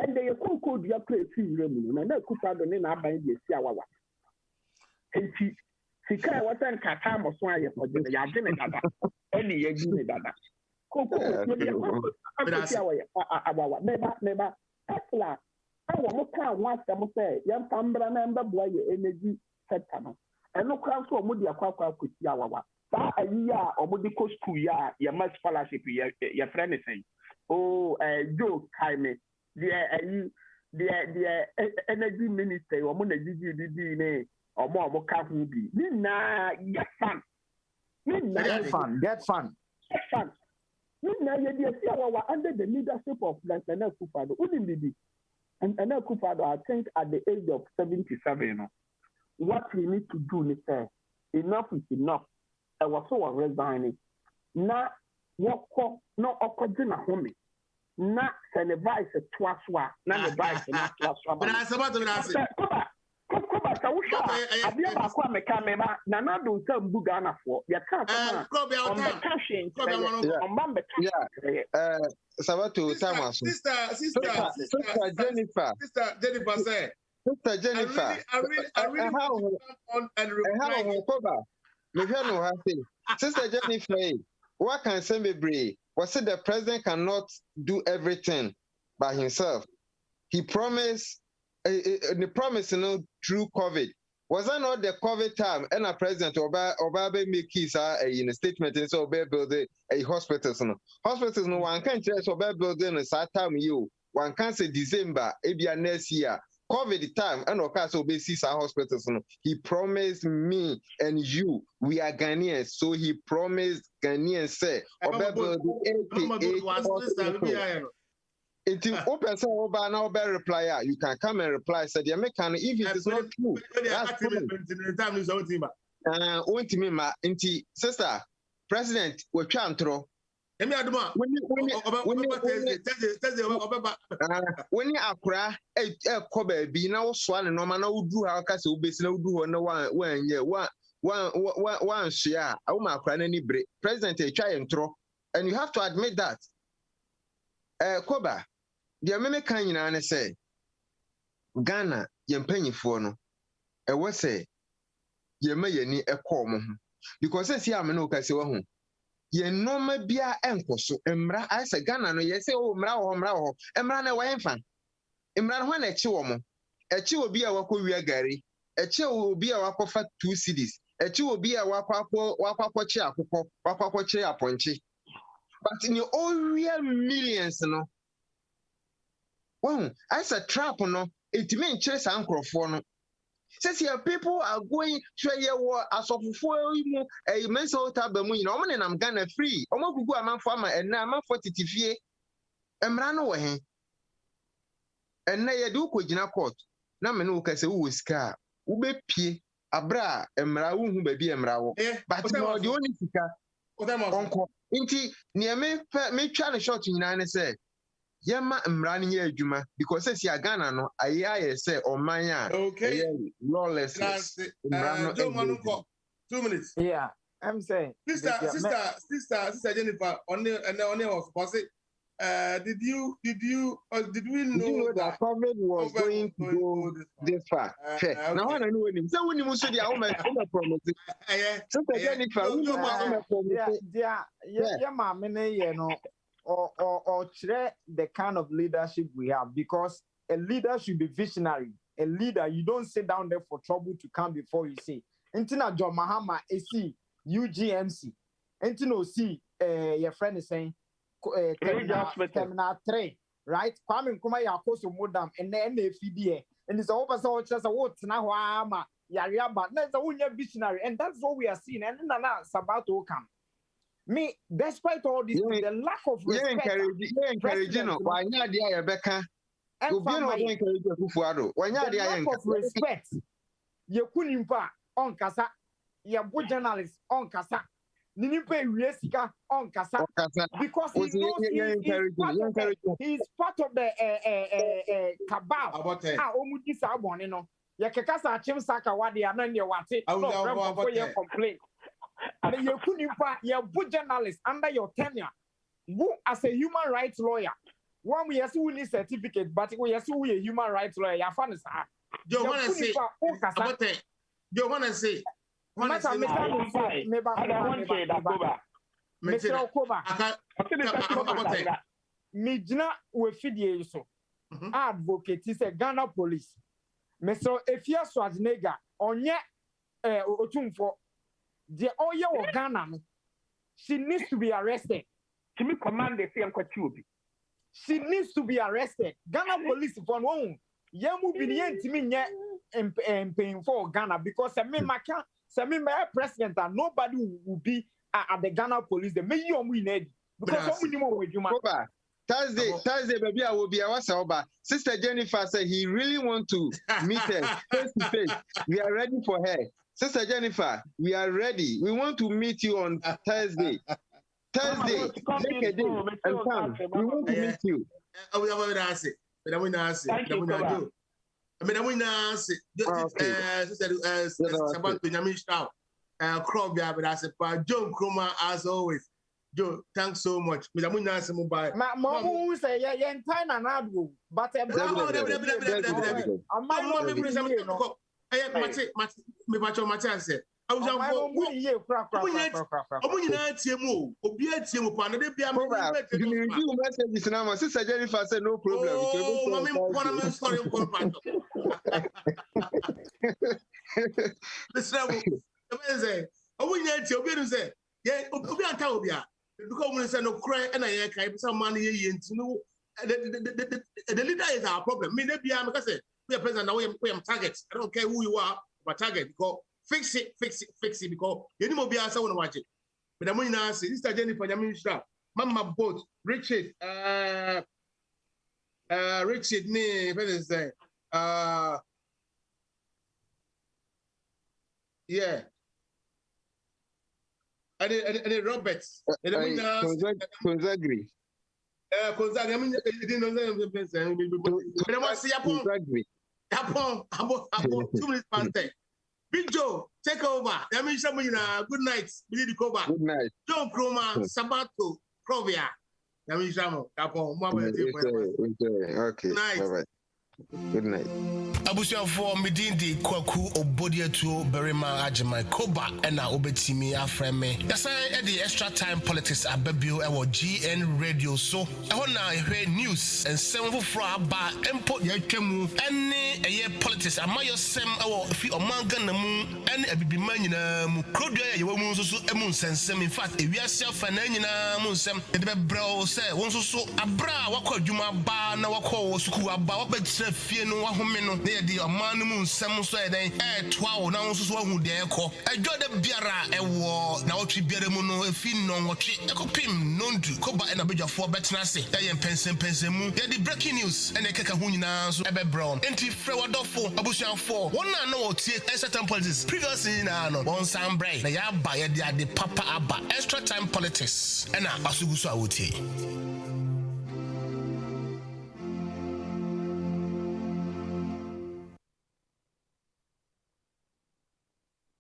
and they could code your place in Remu, and they could have the name of the Siawa. And she can't what then Katam or Swire for the Yajin Dada. Any Yajin Dada. Coco, never. Tesla. I want to once them say, young Tambra member boy energy sector. And no crowd for Mudia Quaka with Yawa. A year or Mudico school ya, your much scholarship, your friend is saying. Oh, Joe Kaime, the energy minister or Mona Gigi. Or more careful be. Get fun. Get fun. Under the leadership of Lieutenant Kufado, and Kufado, I think at the age of 77, what we need to do is say, enough is enough. I was so resigning. Now, what no occurring home. Not send a vice a twaswa, not a vice a twaswa. But I about to Koba ka wusha adia ba kwa meka meba na na do nsam bu Ghana for ya ka sama on the cashin on bambe Sabato Thomas. Sister Jennifer say. Sister Jennifer. I really want to come on and reply. Koba. Sister Jennifer, what can say me? Was it the president cannot do everything by himself? He promised the promise, through COVID. Was that not the COVID time? And a president Obabe make his in a statement and so build a hospitals. Hospitals no one can't just building a sad time you. One can say December, ebia next year. COVID time and also basis our hospitals. He promised me and you, we are Ghanaians. So he promised Ghanaians say If you open some over now, reply, you can come and reply. Said the American, if it is not true, that's true. Sister, President, we can't throw. When you Accra, Koba be now swan and no man who do our castle base no do no one share. I won't cry any break. President, a try and throw, and you have to admit that. Koba, the American and say Ghana, Yempenny for no. I was say, ye may need a common because I see I'm no Cassie. Ye no me bia enko so emra I say Ghana no ye say o mra emra na wa enfan emra ho na echi wo mo echi obi a wakọ wi agari echi obi a wakọfa 2 cities echi obi a wakọ chi akụkọ wakọ chi aponchi but in the all real millions no I say trap no it mean chase ankrofo no. Says here people are going to a war as of a mental tabamu, and I'm gonna free. Omo gugu aman farmer and now I'm 40 tifie. Emrano way. And na yedu ko jina court. Na me no kase wo sika. Wo be pie abra emra wo hu ba bi emra wo. But no the only sika. Onko. Inti ne me twa ne short nyina ne say. Yema mrani ye adwuma because says ya Ghana no aye say omanya lawlessness. 2 minutes. Yeah, I'm saying. Sister Jennifer, on was it? Did we know that COVID was going to go this far? Now I know him. So when you say the promise. Sister Jennifer, or the kind of leadership we have, because a leader should be visionary. A leader, you don't sit down there for trouble to come before you say. Intina John Mahama, AC, UGMC. Intino see, your friend is saying, Terminal 3, right? Kwame Nkrumah Yakoso Modam, and then FDA. And it's all just a word now, Yariaba. That's a visionary, and that's what we are seeing. And then Sabato come. Me, despite all this, the lack of respect. Why not the Rebecca? The lack of respect. You couldn't on Kasa, your good journalist on Kasa, Ninipe Riesica on Kasa, because he's part of the cabal. Omuti Sabonino. Yakasa Chim Saka Wadi and your Wati, no complaint. And you couldn't you're good journalist under your tenure. Who, as a human rights lawyer, one we assume we need certificate, but we assume we a human rights lawyer. Your fun is hard. You want to say, Mr. Koba, Mijna we feed you so. Advocate is a Ghana police. Mr. Efia Schwarzenegger, on yet Otumfo. The oil of Ghana, she needs to be arrested. She me command the same kwatubi. She needs to be arrested. Ghana police for one. Yamu be the end to me paying for Ghana because I mean my president and nobody will be at the Ghana police. They may you win because minimum with you. Thursday, baby, I will be our sober. Sister Jennifer said he really want to meet her face to face. We are ready for her. Sister Jennifer, we are ready. We want to meet you on Thursday. Thursday, make a day and come. We want to meet you. mean, I'm going to about Benjamin Shaw, Crop, but I said, John Kroma, as always. Joe, thanks so much. I'm going to ask him by. Mama say, yeah, in time and I do, but I'm I was Sister Jennifer said no problem. The leader is our problem. Me, we are president now. We are targets. I don't care who you are, but target because. Fix it, because you need to be answer when watch it. But I'm going to say, Sister Jennifer, Mama Boat, Richard, Richard, me, what is that? Yeah. And Roberts. Konzagri. Konzagri, I mean, it didn't know but I want to see Japon, 2 minutes past 10. Big Joe, take over. That means somebody good night. We need to Koba. Good night. John Kroma, Sabato, Provia. That means okay. Night. Bye-bye. Good night. Abusiafo Medindi Kwaku Obodiatu Berima Ajimai Koba and now Obetimi Afreme. That's the extra time politics at Babio or GN radio. So I want to hear news and some fra ba import yakemu any a politics. I might sem our if you amanga namu and a bibi manina mu krodia you won't so emun sensem. In fact, if you are self and munsem, the bro say one so abra wako juma ba na wako suku aba fie no wahome no na yedi aman mu nsem so eden toa wo na nso so ahu de ekọ adwode biara ewo na wotwe biara mu no efi no wotwe ekopim nondu Koba na bedwafo betena ase ye mpensem mu yedi breaking news ene keka hu nyina so ebe brown enti frɛ wadofo abusuafo wona na wotie certain politics previously na no won sam brai na ya ba yedi ade papa aba extra time politics ena asugu so awotie